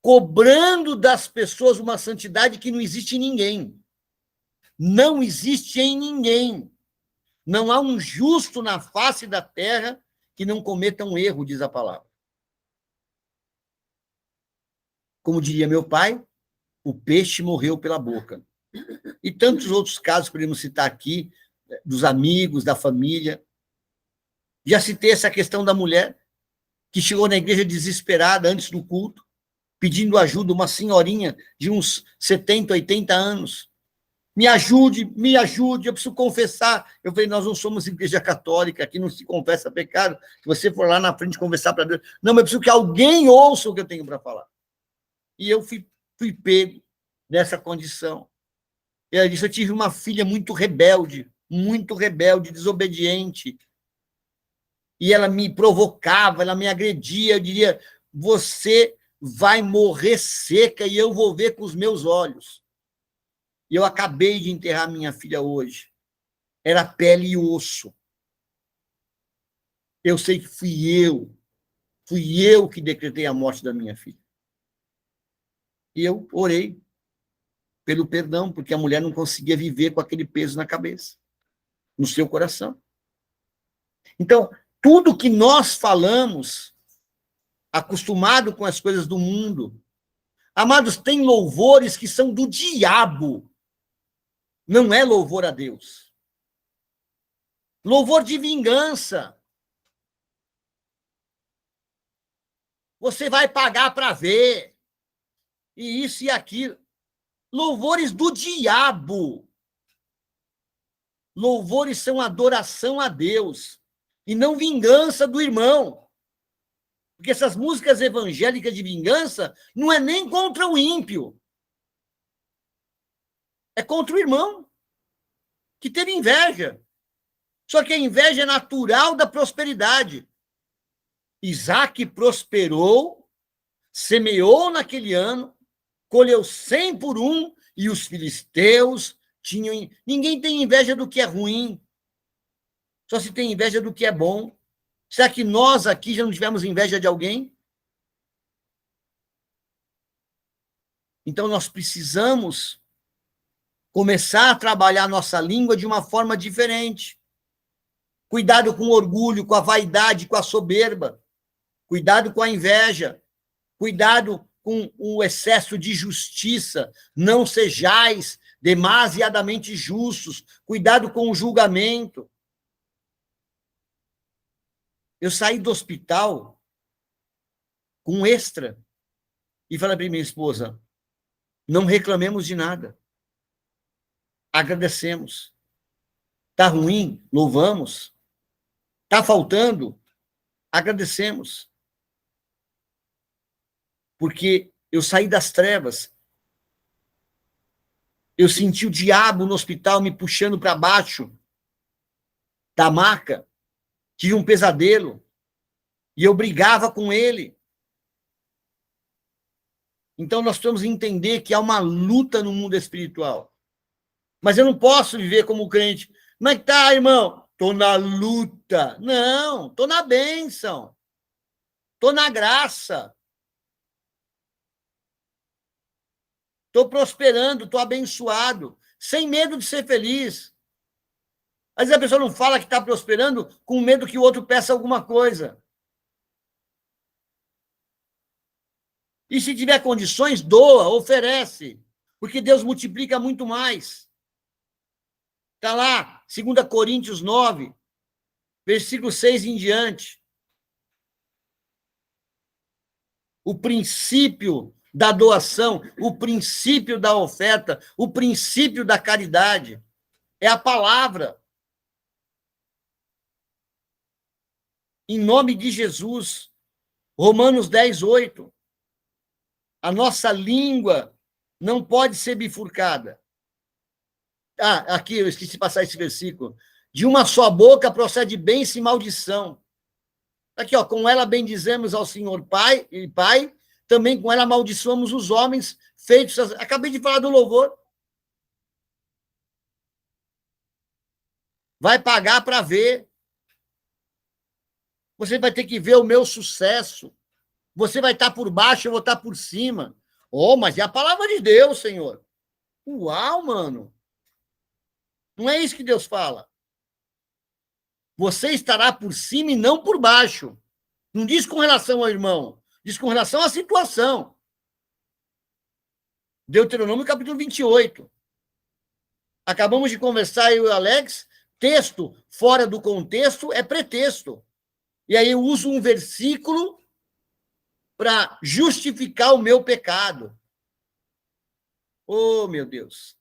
cobrando das pessoas uma santidade que não existe em ninguém. Não existe em ninguém. Não há um justo na face da terra que não cometa um erro, diz a palavra. Como diria meu pai, o peixe morreu pela boca. E tantos outros casos podemos citar aqui, dos amigos, da família. Já citei essa questão da mulher que chegou na igreja desesperada antes do culto, pedindo ajuda, uma senhorinha de uns 70, 80 anos. Me ajude, eu preciso confessar. Eu falei, nós não somos igreja católica, aqui não se confessa pecado. Se você for lá na frente conversar para Deus, não, mas eu preciso que alguém ouça o que eu tenho para falar. E eu fui pego nessa condição. E ela disse, eu tive uma filha muito rebelde, desobediente. E ela me provocava, ela me agredia, eu diria, você vai morrer seca e eu vou ver com os meus olhos. E eu acabei de enterrar minha filha hoje. Era pele e osso. Eu sei que fui eu que decretei a morte da minha filha. E eu orei pelo perdão, porque a mulher não conseguia viver com aquele peso na cabeça, no seu coração. Então, tudo que nós falamos, acostumado com as coisas do mundo, amados, tem louvores que são do diabo, não é louvor a Deus. Louvor de vingança. Você vai pagar para ver. E isso e aquilo. Louvores do diabo. Louvores são adoração a Deus. E não vingança do irmão. Porque essas músicas evangélicas de vingança não é nem contra o ímpio. É contra o irmão que teve inveja. Só que a inveja é natural da prosperidade. Isaac prosperou, semeou naquele ano, colheu 100 por 1, e os filisteus tinham... Ninguém tem inveja do que é ruim, só se tem inveja do que é bom. Será que nós aqui já não tivemos inveja de alguém? Então nós precisamos começar a trabalhar a nossa língua de uma forma diferente. Cuidado com o orgulho, com a vaidade, com a soberba. Cuidado com a inveja. Cuidado com o excesso de justiça. Não sejais demasiadamente justos. Cuidado com o julgamento. Eu saí do hospital com um extra e falei para minha esposa, não reclamemos de nada. Agradecemos. Está ruim? Louvamos. Está faltando? Agradecemos. Porque eu saí das trevas. Eu senti o diabo no hospital me puxando para baixo da maca. Tive um pesadelo. E eu brigava com ele. Então nós precisamos entender que há uma luta no mundo espiritual. Mas eu não posso viver como crente. Como é que tá, irmão? Estou na luta. Não, estou na bênção. Estou na graça. Estou prosperando, estou abençoado, sem medo de ser feliz. Às vezes a pessoa não fala que está prosperando com medo que o outro peça alguma coisa. E se tiver condições, doa, oferece, porque Deus multiplica muito mais. Está lá, 2 Coríntios 9, versículo 6 em diante. O princípio da doação, o princípio da oferta, o princípio da caridade é a palavra. Em nome de Jesus, Romanos 10, 8. A nossa língua não pode ser bifurcada. Ah, aqui eu esqueci de passar esse versículo. De uma só boca procede bênção e maldição. Aqui, ó, com ela bendizemos ao Senhor Pai, também com ela amaldiçoamos os homens feitos... Acabei de falar do louvor. Vai pagar para ver. Você vai ter que ver o meu sucesso. Você vai estar por baixo, eu vou estar por cima. Oh, mas é a palavra de Deus, Senhor. Uau, mano. Não é isso que Deus fala. Você estará por cima e não por baixo. Não diz com relação ao irmão, diz com relação à situação. Deuteronômio capítulo 28. Acabamos de conversar, eu e o Alex, texto fora do contexto é pretexto. E aí eu uso um versículo para justificar o meu pecado. Oh, meu Deus.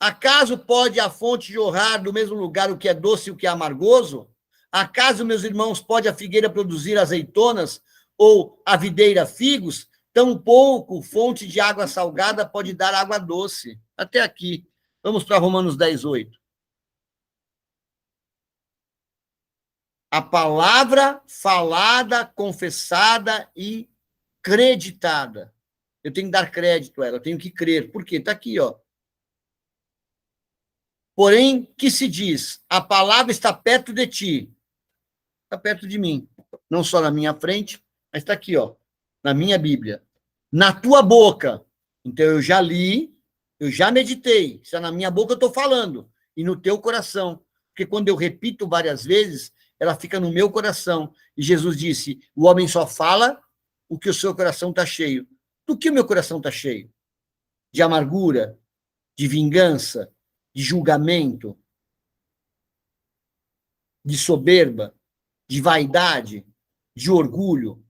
Acaso pode a fonte jorrar do mesmo lugar o que é doce e o que é amargoso? Acaso, meus irmãos, pode a figueira produzir azeitonas ou a videira figos? Tampouco fonte de água salgada pode dar água doce. Até aqui. Vamos para Romanos 10, 8. A palavra falada, confessada e creditada. Eu tenho que dar crédito a ela, eu tenho que crer. Por quê? Está aqui, ó. Porém, que se diz? A palavra está perto de ti. Está perto de mim. Não só na minha frente, mas está aqui, ó, na minha Bíblia. Na tua boca. Então, eu já li, eu já meditei. Se é na minha boca, eu estou falando. E no teu coração. Porque quando eu repito várias vezes, ela fica no meu coração. E Jesus disse, o homem só fala o que o seu coração está cheio. Do que o meu coração está cheio? De amargura, de vingança, de julgamento, de soberba, de vaidade, de orgulho.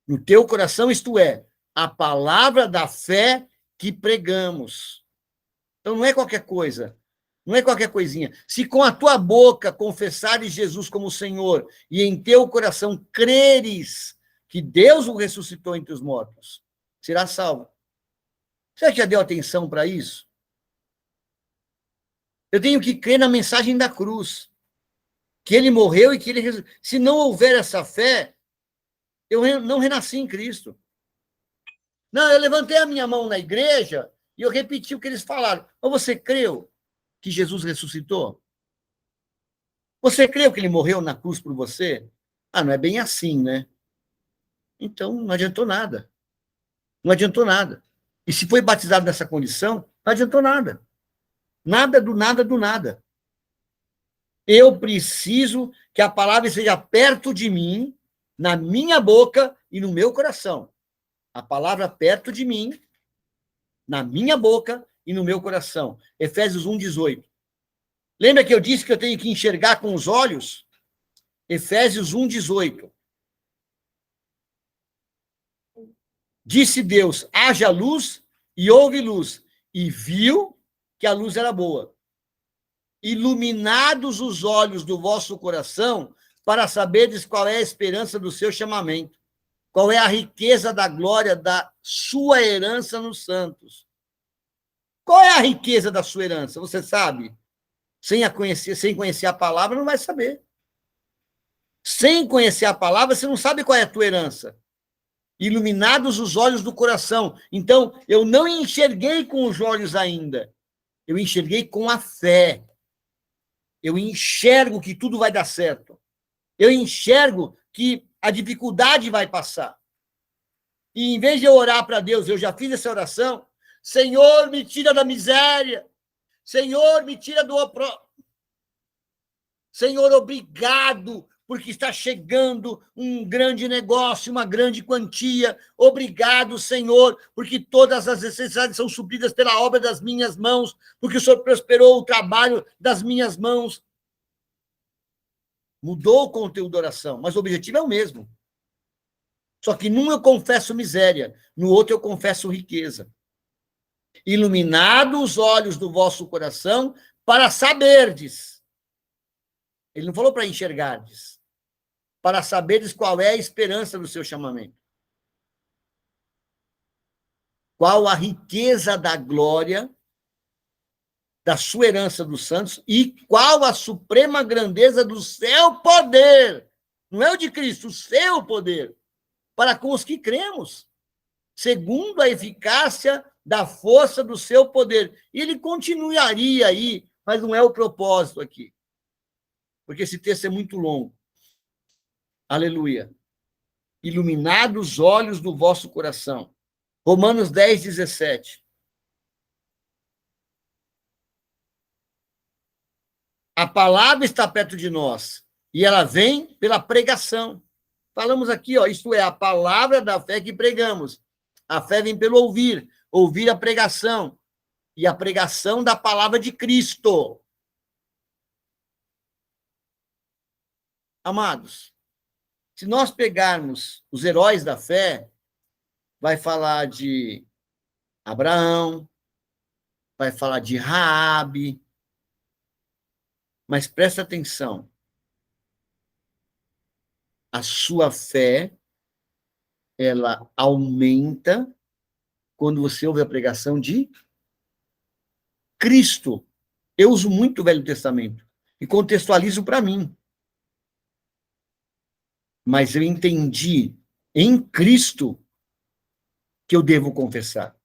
No teu coração, isto é, a palavra da fé que pregamos. Então, não é qualquer coisa, não é qualquer coisinha. Se com a tua boca confessares Jesus como Senhor e em teu coração creres que Deus o ressuscitou entre os mortos, será salvo. Você já deu atenção para isso? Eu tenho que crer na mensagem da cruz, que ele morreu e que ele ressuscitou. Se não houver essa fé, eu não renasci em Cristo. Não, eu levantei a minha mão na igreja e eu repeti o que eles falaram. Mas você creu que Jesus ressuscitou? Você creu que ele morreu na cruz por você? Ah, não é bem assim, né? Então, não adiantou nada. Não adiantou nada. E se foi batizado nessa condição, não adiantou nada. Nada do nada do nada. Eu preciso que a palavra esteja perto de mim, na minha boca e no meu coração. A palavra perto de mim, na minha boca e no meu coração. Efésios 1:18. Lembra que eu disse que eu tenho que enxergar com os olhos? Efésios 1:18. Disse Deus, haja luz, e houve luz, e viu que a luz era boa. Iluminados os olhos do vosso coração, para saberdes qual é a esperança do seu chamamento, qual é a riqueza da glória da sua herança nos santos. Qual é a riqueza da sua herança? Você sabe? Sem conhecer a palavra, não vai saber. Sem conhecer a palavra, você não sabe qual é a tua herança. Iluminados os olhos do coração. Então, eu não enxerguei com os olhos ainda. Eu enxerguei com a fé. Eu enxergo que tudo vai dar certo. Eu enxergo que a dificuldade vai passar. E em vez de eu orar para Deus, eu já fiz essa oração, Senhor, me tira da miséria. Senhor, me tira do opró. Senhor, obrigado, porque está chegando um grande negócio, uma grande quantia. Obrigado, Senhor, porque todas as necessidades são supridas pela obra das minhas mãos, porque o Senhor prosperou o trabalho das minhas mãos. Mudou o conteúdo da oração, mas o objetivo é o mesmo. Só que num eu confesso miséria, no outro eu confesso riqueza. Iluminado os olhos do vosso coração para saberdes. Ele não falou para enxergardes. Para saberdes qual é a esperança do seu chamamento. Qual a riqueza da glória da sua herança dos santos e qual a suprema grandeza do seu poder. Não é o de Cristo, o seu poder. Para com os que cremos. Segundo a eficácia da força do seu poder. E ele continuaria aí, mas não é o propósito aqui. Porque esse texto é muito longo. Aleluia. Iluminados os olhos do vosso coração. Romanos 10:17. A palavra está perto de nós e ela vem pela pregação. Falamos aqui, ó, isto é, a palavra da fé que pregamos. A fé vem pelo ouvir, ouvir a pregação e a pregação da palavra de Cristo. Amados, se nós pegarmos os heróis da fé, vai falar de Abraão, vai falar de Raabe, mas presta atenção. A sua fé, ela aumenta quando você ouve a pregação de Cristo. Eu uso muito o Velho Testamento e contextualizo para mim. Mas eu entendi em Cristo que eu devo confessar.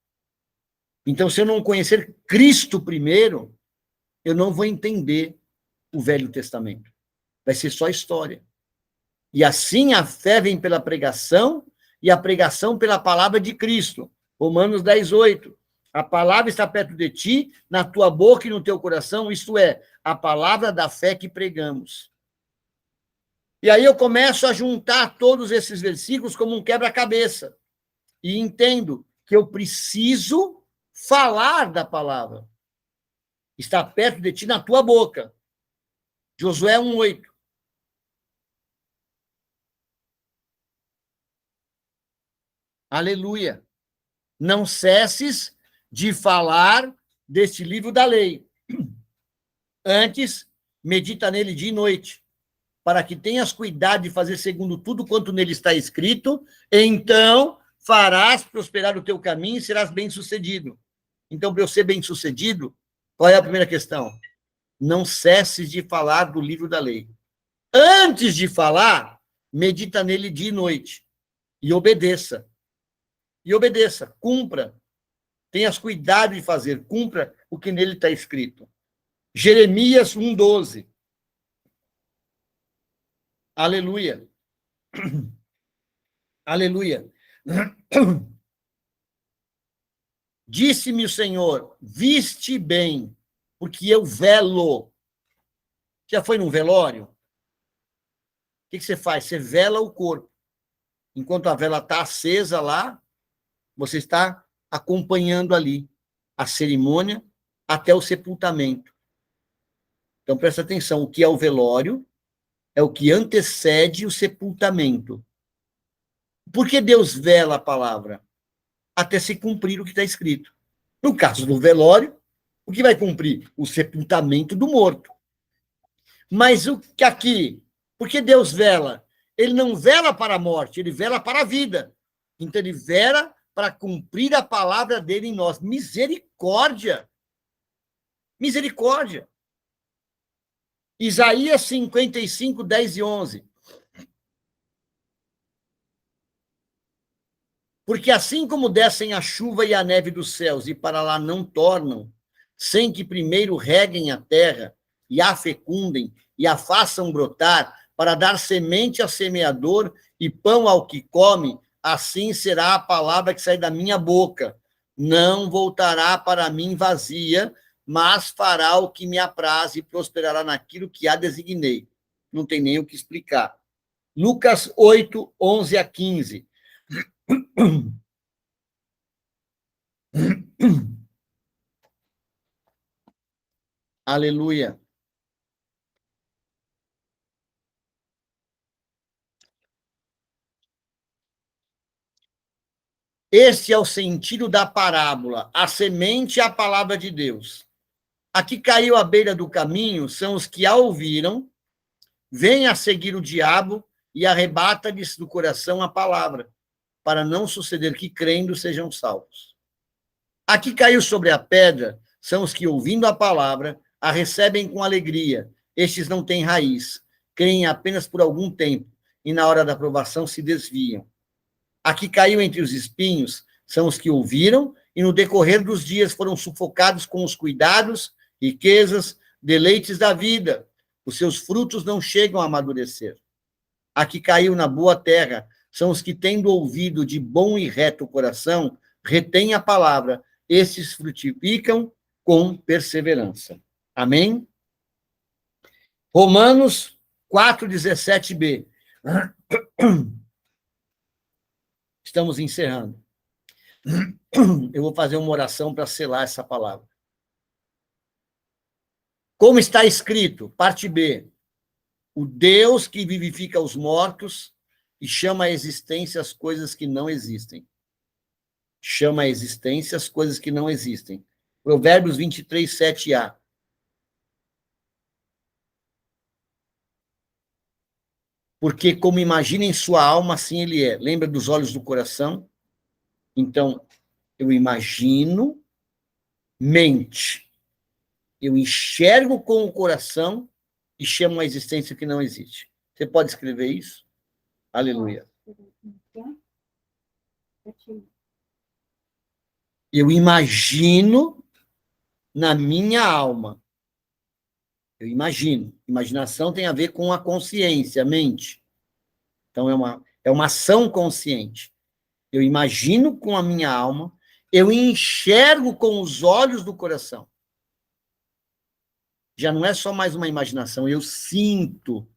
Então, se eu não conhecer Cristo primeiro, eu não vou entender o Velho Testamento. Vai ser só história. E assim a fé vem pela pregação e a pregação pela palavra de Cristo. Romanos 10:8. A palavra está perto de ti, na tua boca e no teu coração, isto é, a palavra da fé que pregamos. E aí eu começo a juntar todos esses versículos como um quebra-cabeça. E entendo que eu preciso falar da palavra. Está perto de ti, na tua boca. Josué 1:8. Aleluia. Não cesses de falar deste livro da lei. Antes, medita nele dia e noite, para que tenhas cuidado de fazer segundo tudo quanto nele está escrito, então farás prosperar o teu caminho e serás bem-sucedido. Então, para eu ser bem-sucedido, qual é a primeira questão? Não cesses de falar do livro da lei. Antes de falar, medita nele dia e noite. E obedeça. E obedeça, cumpra. Tenhas cuidado de fazer, cumpra o que nele está escrito. Jeremias 1:12. Aleluia. Aleluia. Disse-me o Senhor, viste bem, porque eu velo. Já foi num velório? O que você faz? Você vela o corpo. Enquanto a vela está acesa lá, você está acompanhando ali a cerimônia até o sepultamento. Então, presta atenção, o que é o velório é o que antecede o sepultamento. Por que Deus vela a palavra? Até se cumprir o que está escrito. No caso do velório, o que vai cumprir? O sepultamento do morto. Mas o que aqui? Por que Deus vela? Ele não vela para a morte, ele vela para a vida. Então, ele vela para cumprir a palavra dele em nós. Misericórdia! Misericórdia! Isaías 55, 10 e 11. Porque assim como descem a chuva e a neve dos céus e para lá não tornam, sem que primeiro reguem a terra e a fecundem e a façam brotar, para dar semente ao semeador e pão ao que come, assim será a palavra que sai da minha boca. Não voltará para mim vazia, mas fará o que me apraz e prosperará naquilo que a designei. Não tem nem o que explicar. Lucas 8, 11 a 15. Aleluia. Este é o sentido da parábola. A semente é a palavra de Deus. A que caiu à beira do caminho são os que a ouviram, vêm a seguir o diabo e arrebata-lhes do coração a palavra, para não suceder que, crendo, sejam salvos. A que caiu sobre a pedra são os que, ouvindo a palavra, a recebem com alegria. Estes não têm raiz, creem apenas por algum tempo, e na hora da provação se desviam. A que caiu entre os espinhos são os que ouviram, e no decorrer dos dias foram sufocados com os cuidados, riquezas, deleites da vida. Os seus frutos não chegam a amadurecer. A que caiu na boa terra são os que, tendo ouvido de bom e reto coração, retêm a palavra. Estes frutificam com perseverança. Amém? Romanos 4:17b. Estamos encerrando. Eu vou fazer uma oração para selar essa palavra. Como está escrito, parte B, o Deus que vivifica os mortos e chama à existência as coisas que não existem. Chama à existência as coisas que não existem. Provérbios 23, 7a. Porque como imagina em sua alma, assim ele é. Lembra dos olhos do coração? Então, eu imagino, mente. Eu enxergo com o coração e chamo a existência que não existe. Você pode escrever isso? Aleluia. Eu imagino na minha alma. Eu imagino. Imaginação tem a ver com a consciência, a mente. Então, é uma ação consciente. Eu imagino com a minha alma, eu enxergo com os olhos do coração. Já não é só mais uma imaginação, eu sinto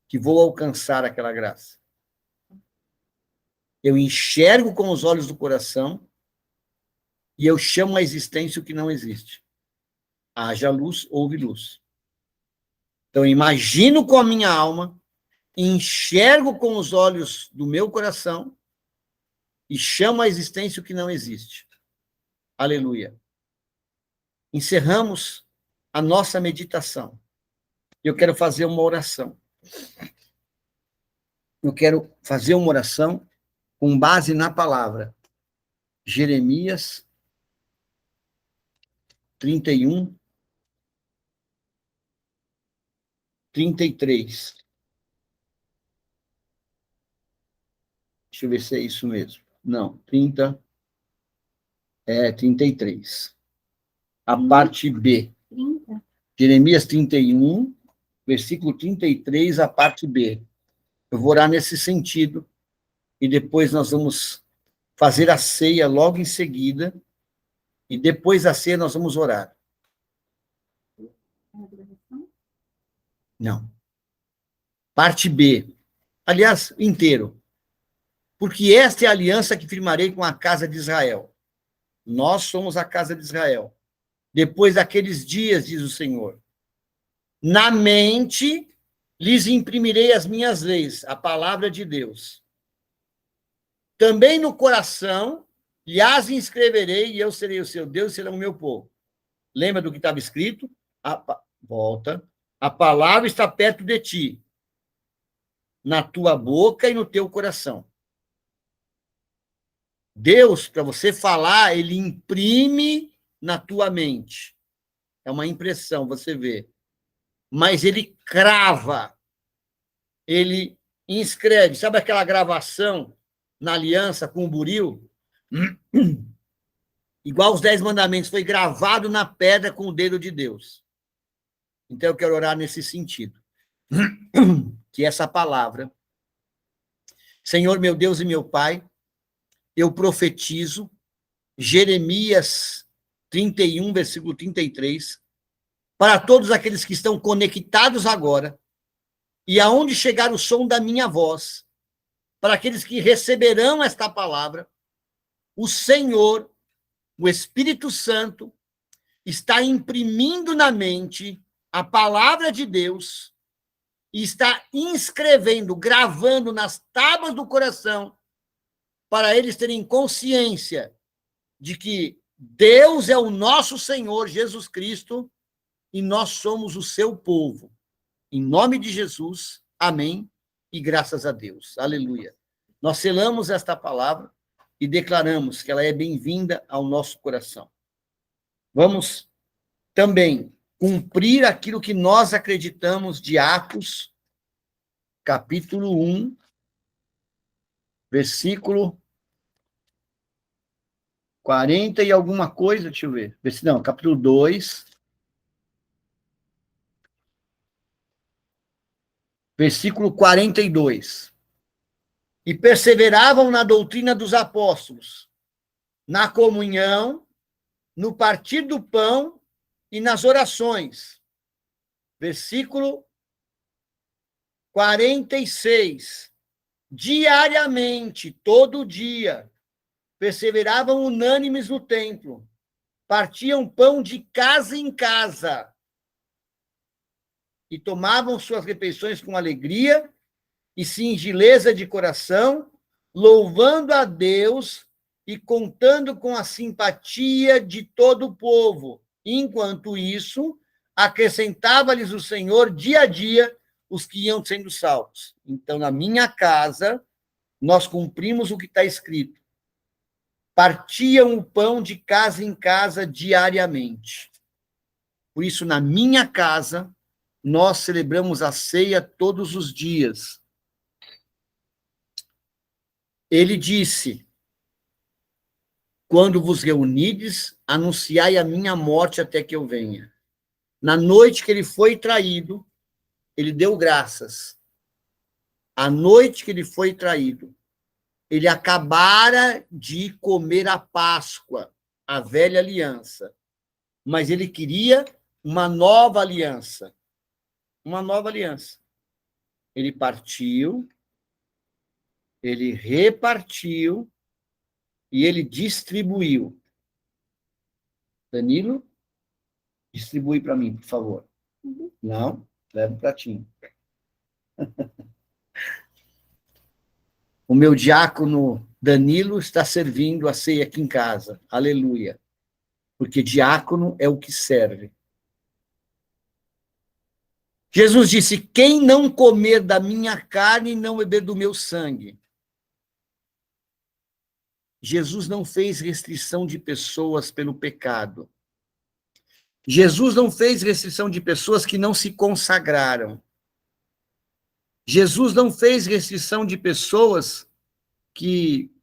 que vou alcançar aquela graça. Eu enxergo com os olhos do coração e eu chamo à existência o que não existe. Haja luz, houve luz. Então, eu imagino com a minha alma, enxergo com os olhos do meu coração e chamo à existência o que não existe. Aleluia. Encerramos a nossa meditação. Eu quero fazer uma oração. Eu quero fazer uma oração com base na palavra. Jeremias 31, 33. Deixa eu ver se é isso mesmo. Não, 33. A parte B. 30. Jeremias 31, versículo 33, a parte B. Eu vou orar nesse sentido, e depois nós vamos fazer a ceia logo em seguida, e depois da ceia nós vamos orar. Não. Parte B. Aliás, inteiro. Porque esta é a aliança que firmarei com a casa de Israel. Nós somos a casa de Israel. Depois daqueles dias, diz o Senhor, na mente lhes imprimirei as minhas leis, a palavra de Deus. Também no coração lhes inscreverei, e eu serei o seu Deus, e serão o meu povo. Lembra do que estava escrito? Volta. A palavra está perto de ti, na tua boca e no teu coração. Deus, para você falar, ele imprime na tua mente. É uma impressão, você vê. Mas ele crava, ele inscreve. Sabe aquela gravação na aliança com o buril? Igual os 10 mandamentos, foi gravado na pedra com o dedo de Deus. Então, eu quero orar nesse sentido. Que essa palavra, Senhor, meu Deus e meu Pai, eu profetizo, Jeremias 31, versículo 33, para todos aqueles que estão conectados agora, e aonde chegar o som da minha voz, para aqueles que receberão esta palavra, o Senhor, o Espírito Santo, está imprimindo na mente a palavra de Deus e está inscrevendo, gravando nas tábuas do coração, para eles terem consciência de que Deus é o nosso Senhor, Jesus Cristo, e nós somos o seu povo. Em nome de Jesus, amém, e graças a Deus. Aleluia. Nós selamos esta palavra e declaramos que ela é bem-vinda ao nosso coração. Vamos também cumprir aquilo que nós acreditamos de Atos, capítulo 1, versículo 40 e alguma coisa, deixa eu ver. Não, capítulo 2, versículo 42. E perseveravam na doutrina dos apóstolos, na comunhão, no partir do pão e nas orações. Versículo 46. Diariamente, todo dia, perseveravam unânimes no templo, partiam pão de casa em casa e tomavam suas refeições com alegria e singeleza de coração, louvando a Deus e contando com a simpatia de todo o povo. Enquanto isso, acrescentava-lhes o Senhor dia a dia os que iam sendo salvos. Então, na minha casa, nós cumprimos o que está escrito. Partiam o pão de casa em casa diariamente. Por isso, na minha casa, nós celebramos a ceia todos os dias. Ele disse, quando vos reunides, anunciai a minha morte até que eu venha. Na noite que ele foi traído, ele deu graças. A noite que ele foi traído, Ele acabara de comer a Páscoa, a velha aliança, mas ele queria uma nova aliança. Uma nova aliança. Ele partiu, ele repartiu e ele distribuiu. Danilo, distribui para mim, por favor. Não, leva o pratinho. O meu diácono Danilo está servindo a ceia aqui em casa. Aleluia. Porque diácono é o que serve. Jesus disse: quem não comer da minha carne e não beber do meu sangue. Jesus não fez restrição de pessoas pelo pecado. Jesus não fez restrição de pessoas que não se consagraram. Jesus não fez restrição de pessoas que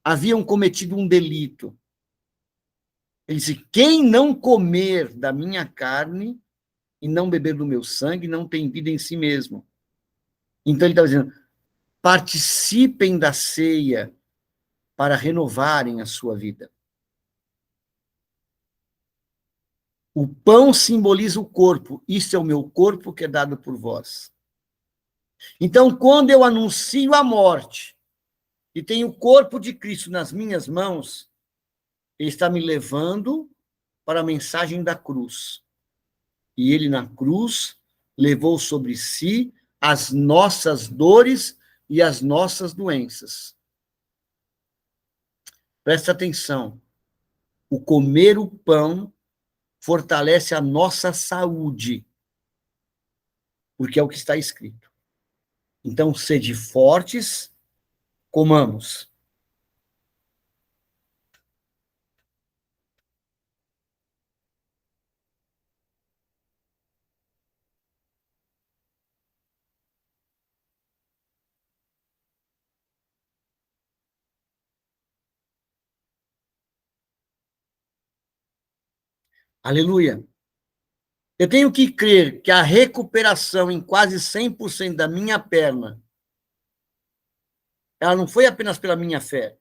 haviam cometido um delito. Ele disse: quem não comer da minha carne e não beber do meu sangue não tem vida em si mesmo. Então ele estava dizendo: participem da ceia para renovarem a sua vida. O pão simboliza o corpo. Isso é o meu corpo que é dado por vós. Então, quando eu anuncio a morte e tenho o corpo de Cristo nas minhas mãos, ele está me levando para a mensagem da cruz. E ele, na cruz, levou sobre si as nossas dores e as nossas doenças. Presta atenção. O comer o pão fortalece a nossa saúde, porque é o que está escrito. Então, sede fortes, comamos. Aleluia. Eu tenho que crer que a recuperação em quase 100% da minha perna, ela não foi apenas pela minha fé.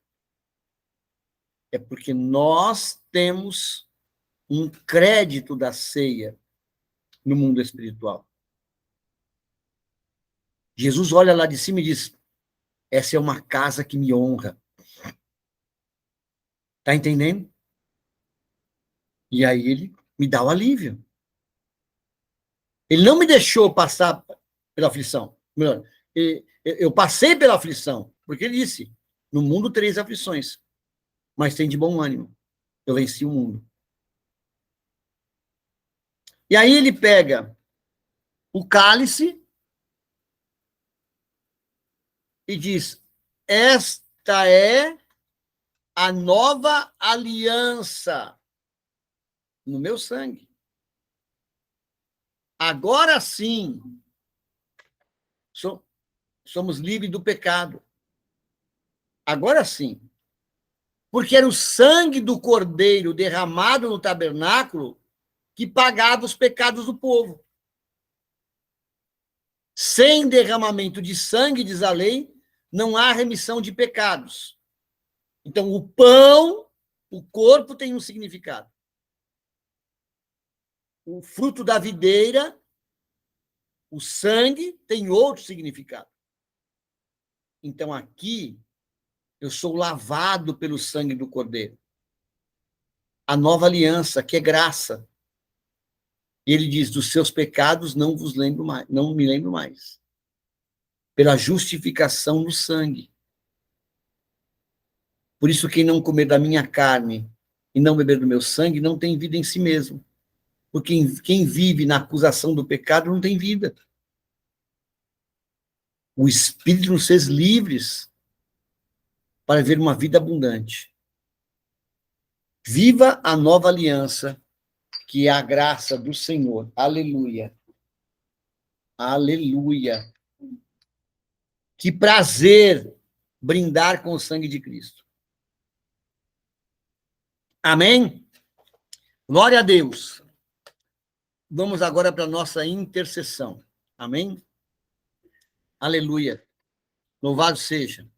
É porque nós temos um crédito da ceia no mundo espiritual. Jesus olha lá de cima e diz: essa é uma casa que me honra. Está entendendo? E aí ele me dá o alívio. Ele não me deixou passar pela aflição. Eu passei pela aflição, porque ele disse: no mundo 3 aflições, mas tem de bom ânimo. Eu venci o mundo. E aí ele pega o cálice e diz: esta é a nova aliança no meu sangue. Agora sim, somos livres do pecado. Agora sim. Porque era o sangue do cordeiro derramado no tabernáculo que pagava os pecados do povo. Sem derramamento de sangue, diz a lei, não há remissão de pecados. Então, o pão, o corpo tem um significado. O fruto da videira, o sangue, tem outro significado. Então, aqui, eu sou lavado pelo sangue do Cordeiro. A nova aliança, que é graça. E ele diz: dos seus pecados não vos lembro mais, não me lembro mais. Pela justificação no sangue. Por isso, quem não comer da minha carne e não beber do meu sangue, não tem vida em si mesmo. Porque quem vive na acusação do pecado não tem vida. O Espírito nos fez livres para viver uma vida abundante. Viva a nova aliança, que é a graça do Senhor. Aleluia. Aleluia. Que prazer brindar com o sangue de Cristo. Amém? Glória a Deus. Vamos agora para a nossa intercessão. Amém? Aleluia. Louvado seja.